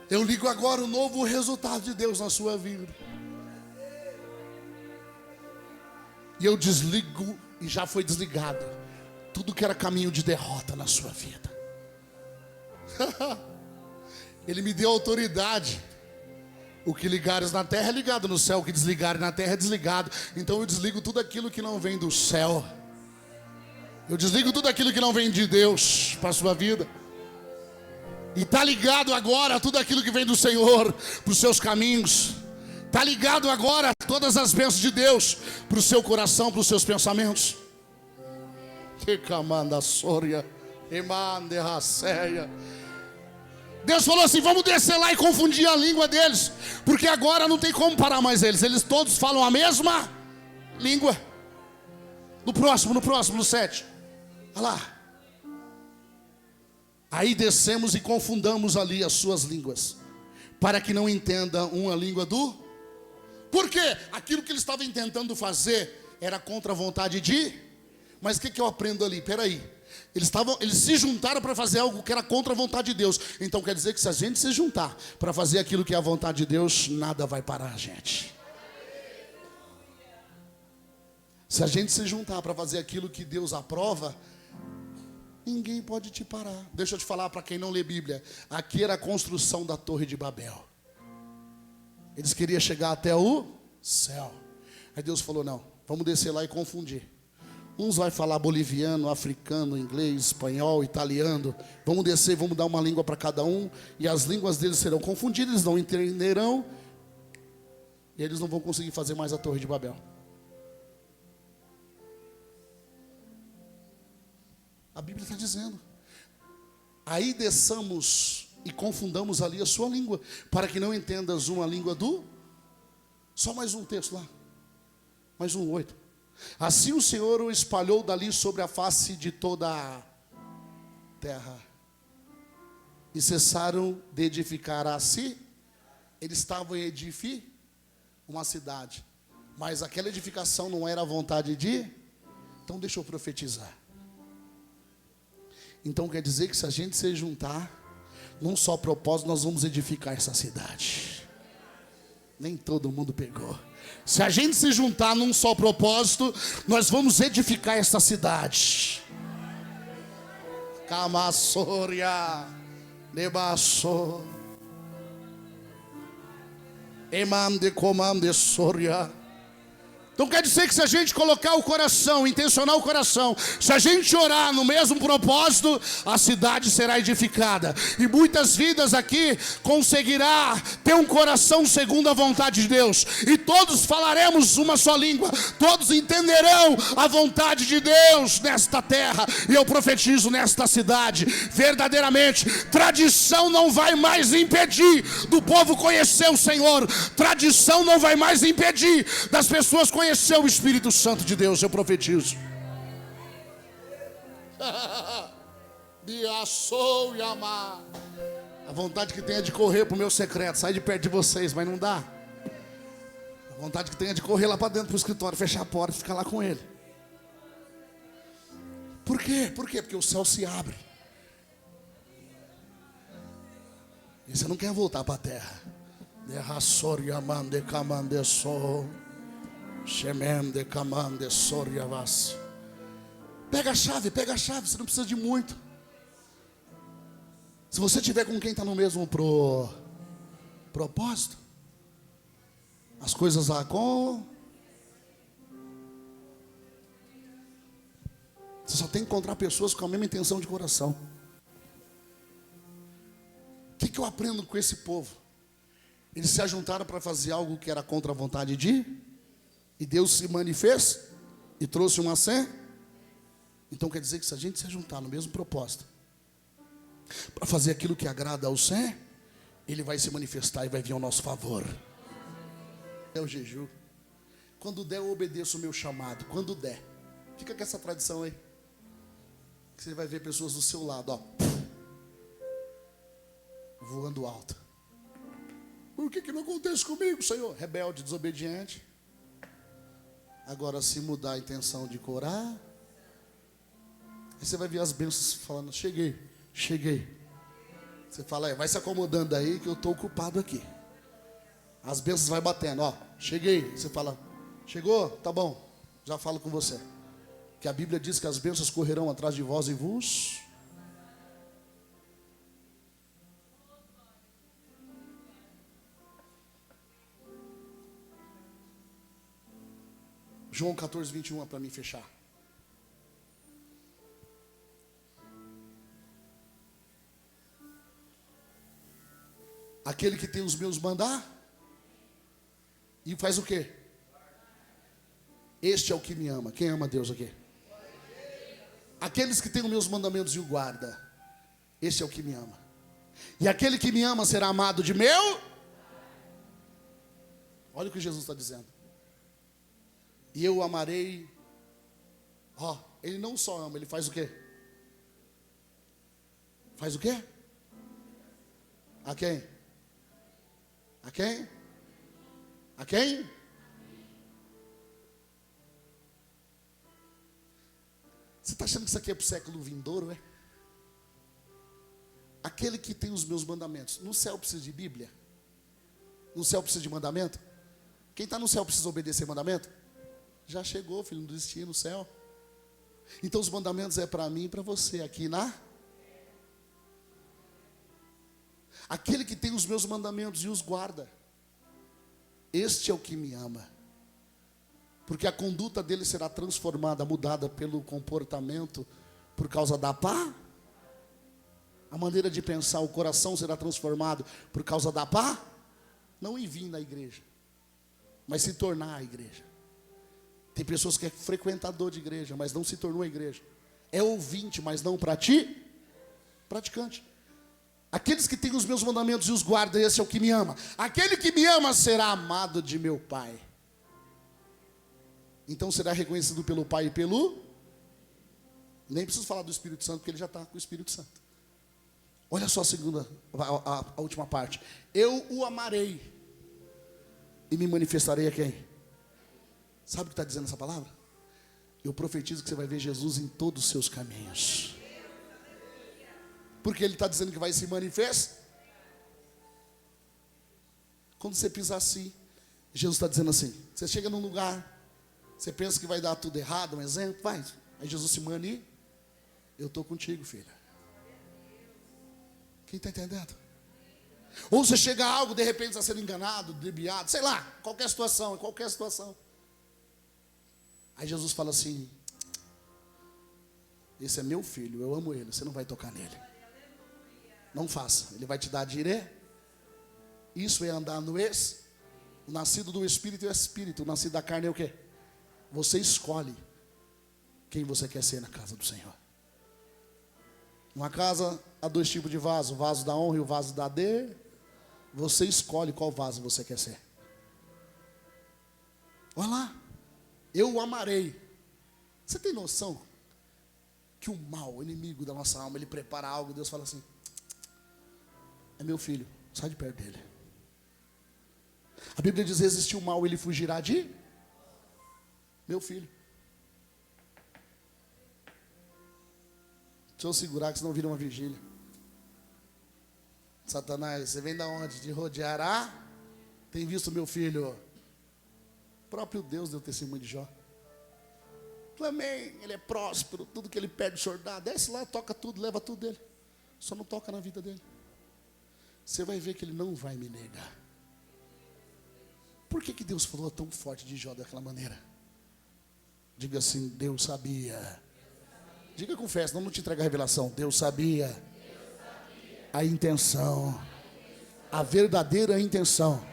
A: Eu ligo agora o novo resultado de Deus na sua vida. E eu desligo, e já foi desligado, tudo que era caminho de derrota na sua vida. Ele me deu autoridade. O que ligares na terra é ligado no céu, o que desligares na terra é desligado. Então eu desligo tudo aquilo que não vem do céu. Eu desligo tudo aquilo que não vem de Deus para a sua vida. E está ligado agora tudo aquilo que vem do Senhor para os seus caminhos. Está ligado agora todas as bênçãos de Deus para o seu coração, para os seus pensamentos. Que camanda soria, emande raceia. Deus falou assim: vamos descer lá e confundir a língua deles, porque agora não tem como parar mais eles. Eles todos falam a mesma língua. No próximo, no 7. Olha lá. Aí descemos e confundamos ali as suas línguas, para que não entenda uma língua do... Por quê? Aquilo que eles estavam tentando fazer era contra a vontade de... Mas o que eu aprendo ali? Peraí. Eles se juntaram para fazer algo que era contra a vontade de Deus. Então quer dizer que se a gente se juntar para fazer aquilo que é a vontade de Deus, nada vai parar a gente. Se a gente se juntar para fazer aquilo que Deus aprova, ninguém pode te parar. Deixa eu te falar para quem não lê Bíblia. Aqui era a construção da Torre de Babel. Eles queriam chegar até o céu. Aí Deus falou: não, vamos descer lá e confundir. Uns vai falar boliviano, africano, inglês, espanhol, italiano. Vamos descer, vamos dar uma língua para cada um. E as línguas deles serão confundidas, eles não entenderão. E eles não vão conseguir fazer mais a Torre de Babel. A Bíblia está dizendo: aí desçamos e confundamos ali a sua língua, para que não entendas uma língua do... Só mais um texto lá. Mais um 8. Assim o Senhor o espalhou dali sobre a face de toda a terra. E cessaram de edificar a si. Eles estavam em edificar uma cidade, mas aquela edificação não era a vontade de... Então deixa eu profetizar. Então quer dizer que se a gente se juntar num só propósito, nós vamos edificar essa cidade. Nem todo mundo pegou. Se a gente se juntar num só propósito, nós vamos edificar essa cidade. Camassoria, Nebasso, Emande comande soria. Então quer dizer que se a gente colocar o coração, intencionar o coração, se a gente orar no mesmo propósito, a cidade será edificada. E muitas vidas aqui conseguirá ter um coração segundo a vontade de Deus. E todos falaremos uma só língua. Todos entenderão a vontade de Deus nesta terra. E eu profetizo nesta cidade, verdadeiramente, tradição não vai mais impedir do povo conhecer o Senhor. Tradição não vai mais impedir das pessoas conhecer o Espírito Santo de Deus. Eu profetizo. A vontade que tenha de correr para o meu secreto, sair de perto de vocês, mas não dá. A vontade que tenha de correr lá para dentro para o escritório, fechar a porta e ficar lá com ele. Por quê? Por quê? Porque o céu se abre. E você não quer voltar para a terra. Pega a chave, você não precisa de muito. Se você tiver com quem está no mesmo propósito, as coisas lá você só tem que encontrar pessoas com a mesma intenção de coração. O que eu aprendo com esse povo? Eles se ajuntaram para fazer algo que era contra a vontade e Deus se manifestou e trouxe uma senha. Então quer dizer que se a gente se juntar no mesmo propósito, para fazer aquilo que agrada ao Senhor, Ele vai se manifestar e vai vir ao nosso favor. É o jejum. Quando der, eu obedeço o meu chamado. Quando der. Fica com essa tradição aí. Que você vai ver pessoas do seu lado, ó, voando alto. Por que não acontece comigo, Senhor? Rebelde, desobediente. Agora, se mudar a intenção de corar, aí você vai ver as bênçãos falando: cheguei. Você fala: vai se acomodando aí que eu estou ocupado aqui. As bênçãos vai batendo, ó, cheguei. Você fala: chegou? Tá bom, já falo com você. Que a Bíblia diz que as bênçãos correrão atrás de vós e vos. João 14, 21 para mim fechar. Aquele que tem os meus mandar e faz o quê? Este é o que me ama. Quem ama Deus aqui? Aqueles que têm os meus mandamentos e o guarda, este é o que me ama. E aquele que me ama será amado de meu. Olha o que Jesus está dizendo. E eu o amarei. Ó, ele não só ama, ele faz o quê? Faz o quê? A quem? A quem? A quem? Você está achando que isso aqui é para o século vindouro, é? Aquele que tem os meus mandamentos. No céu precisa de Bíblia? No céu precisa de mandamento? Quem está no céu precisa obedecer mandamento? Já chegou, filho, não desistia no céu. Então os mandamentos é para mim e para você aqui na. Aquele que tem os meus mandamentos e os guarda, este é o que me ama. Porque a conduta dele será transformada, mudada pelo comportamento, por causa da paz. A maneira de pensar, o coração será transformado por causa da paz. Não em vir na igreja, mas se tornar a igreja. Tem pessoas que é frequentador de igreja, mas não se tornou a igreja. É ouvinte, mas não praticante. Aqueles que têm os meus mandamentos e os guardam, esse é o que me ama. Aquele que me ama será amado de meu Pai. Então será reconhecido pelo Pai e pelo. Nem preciso falar do Espírito Santo, porque ele já está com o Espírito Santo. Olha só a segunda, a última parte. Eu o amarei e me manifestarei a quem? Sabe o que está dizendo essa palavra? Eu profetizo que você vai ver Jesus em todos os seus caminhos. Porque ele está dizendo que vai se manifestar. Quando você pisar assim, Jesus está dizendo assim: você chega num lugar, você pensa que vai dar tudo errado, um exemplo, vai. Aí Jesus se mani, eu estou contigo, filha. Quem está entendendo? Ou você chega a algo, de repente está sendo enganado, dribiado, sei lá, qualquer situação. Aí Jesus fala assim: esse é meu filho, eu amo ele, você não vai tocar nele. Não faça, ele vai te dar direito. Isso é andar no ex. O nascido do Espírito é o Espírito, o nascido da carne é o quê? Você escolhe quem você quer ser na casa do Senhor. Uma casa há dois tipos de vaso: o vaso da honra e o vaso da de. Você escolhe qual vaso você quer ser. Olha lá. Eu o amarei. Você tem noção que o mal, o inimigo da nossa alma, ele prepara algo, Deus fala assim: é meu filho, sai de perto dele. A Bíblia diz: resistir o mal, ele fugirá de meu filho. Deixa eu segurar, que senão vira uma vigília. Satanás, você vem da onde? De rodear. Tem visto meu filho? O próprio Deus deu testemunho de Jó. Também, ele é próspero. Tudo que ele pede, o senhor dá. Desce lá, toca tudo, leva tudo dele. Só não toca na vida dele. Você vai ver que ele não vai me negar. Por que Deus falou tão forte de Jó daquela maneira? Diga assim, Deus sabia. Diga com fé, senão não te entrega a revelação. Deus sabia a intenção, a verdadeira intenção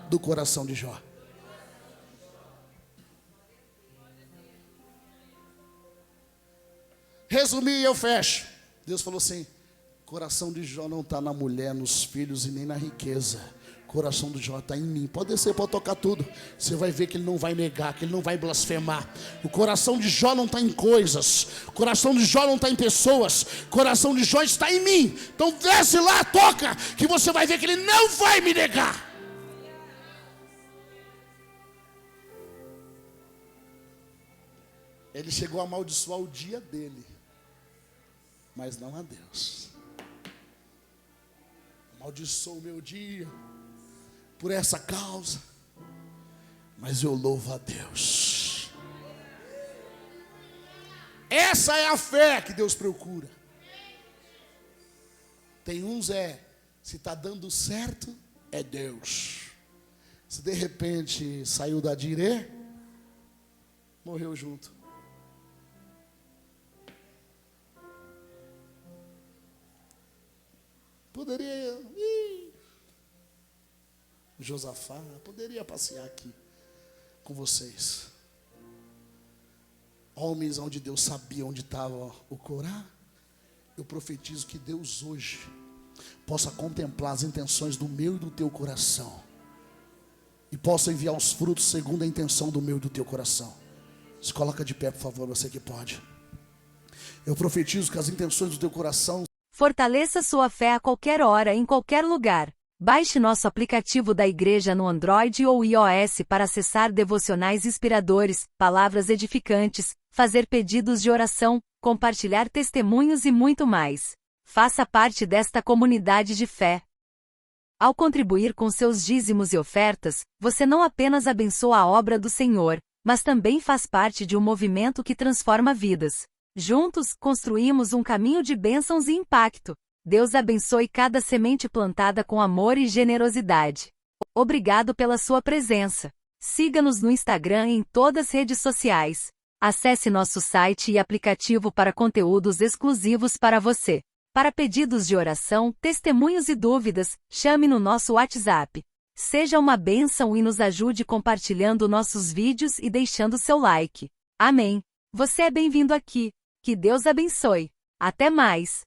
A: do coração de Jó. Resumir e eu fecho. Deus falou assim: o coração de Jó não está na mulher, nos filhos e nem na riqueza. O coração de Jó está em mim. Pode descer, pode tocar tudo. Você vai ver que ele não vai negar, que ele não vai blasfemar. O coração de Jó não está em coisas. O coração de Jó não está em pessoas. O coração de Jó está em mim. Então desce lá, toca, que você vai ver que ele não vai me negar. Ele chegou a amaldiçoar o dia dele, mas não a Deus. Amaldiçoou o meu dia por essa causa, mas eu louvo a Deus. Essa é a fé que Deus procura. Tem uns se está dando certo, é Deus. Se de repente saiu da dirê, morreu junto. Poderia, Josafá, poderia passear aqui com vocês. Homens onde Deus sabia onde estava o Corá. Eu profetizo que Deus hoje possa contemplar as intenções do meu e do teu coração. E possa enviar os frutos segundo a intenção do meu e do teu coração. Se coloca de pé, por favor, você que pode. Eu profetizo que as intenções do teu coração...
B: Fortaleça sua fé a qualquer hora, em qualquer lugar. Baixe nosso aplicativo da igreja no Android ou iOS para acessar devocionais inspiradores, palavras edificantes, fazer pedidos de oração, compartilhar testemunhos e muito mais. Faça parte desta comunidade de fé. Ao contribuir com seus dízimos e ofertas, você não apenas abençoa a obra do Senhor, mas também faz parte de um movimento que transforma vidas. Juntos, construímos um caminho de bênçãos e impacto. Deus abençoe cada semente plantada com amor e generosidade. Obrigado pela sua presença. Siga-nos no Instagram e em todas as redes sociais. Acesse nosso site e aplicativo para conteúdos exclusivos para você. Para pedidos de oração, testemunhos e dúvidas, chame no nosso WhatsApp. Seja uma bênção e nos ajude compartilhando nossos vídeos e deixando seu like. Amém. Você é bem-vindo aqui. Que Deus abençoe. Até mais.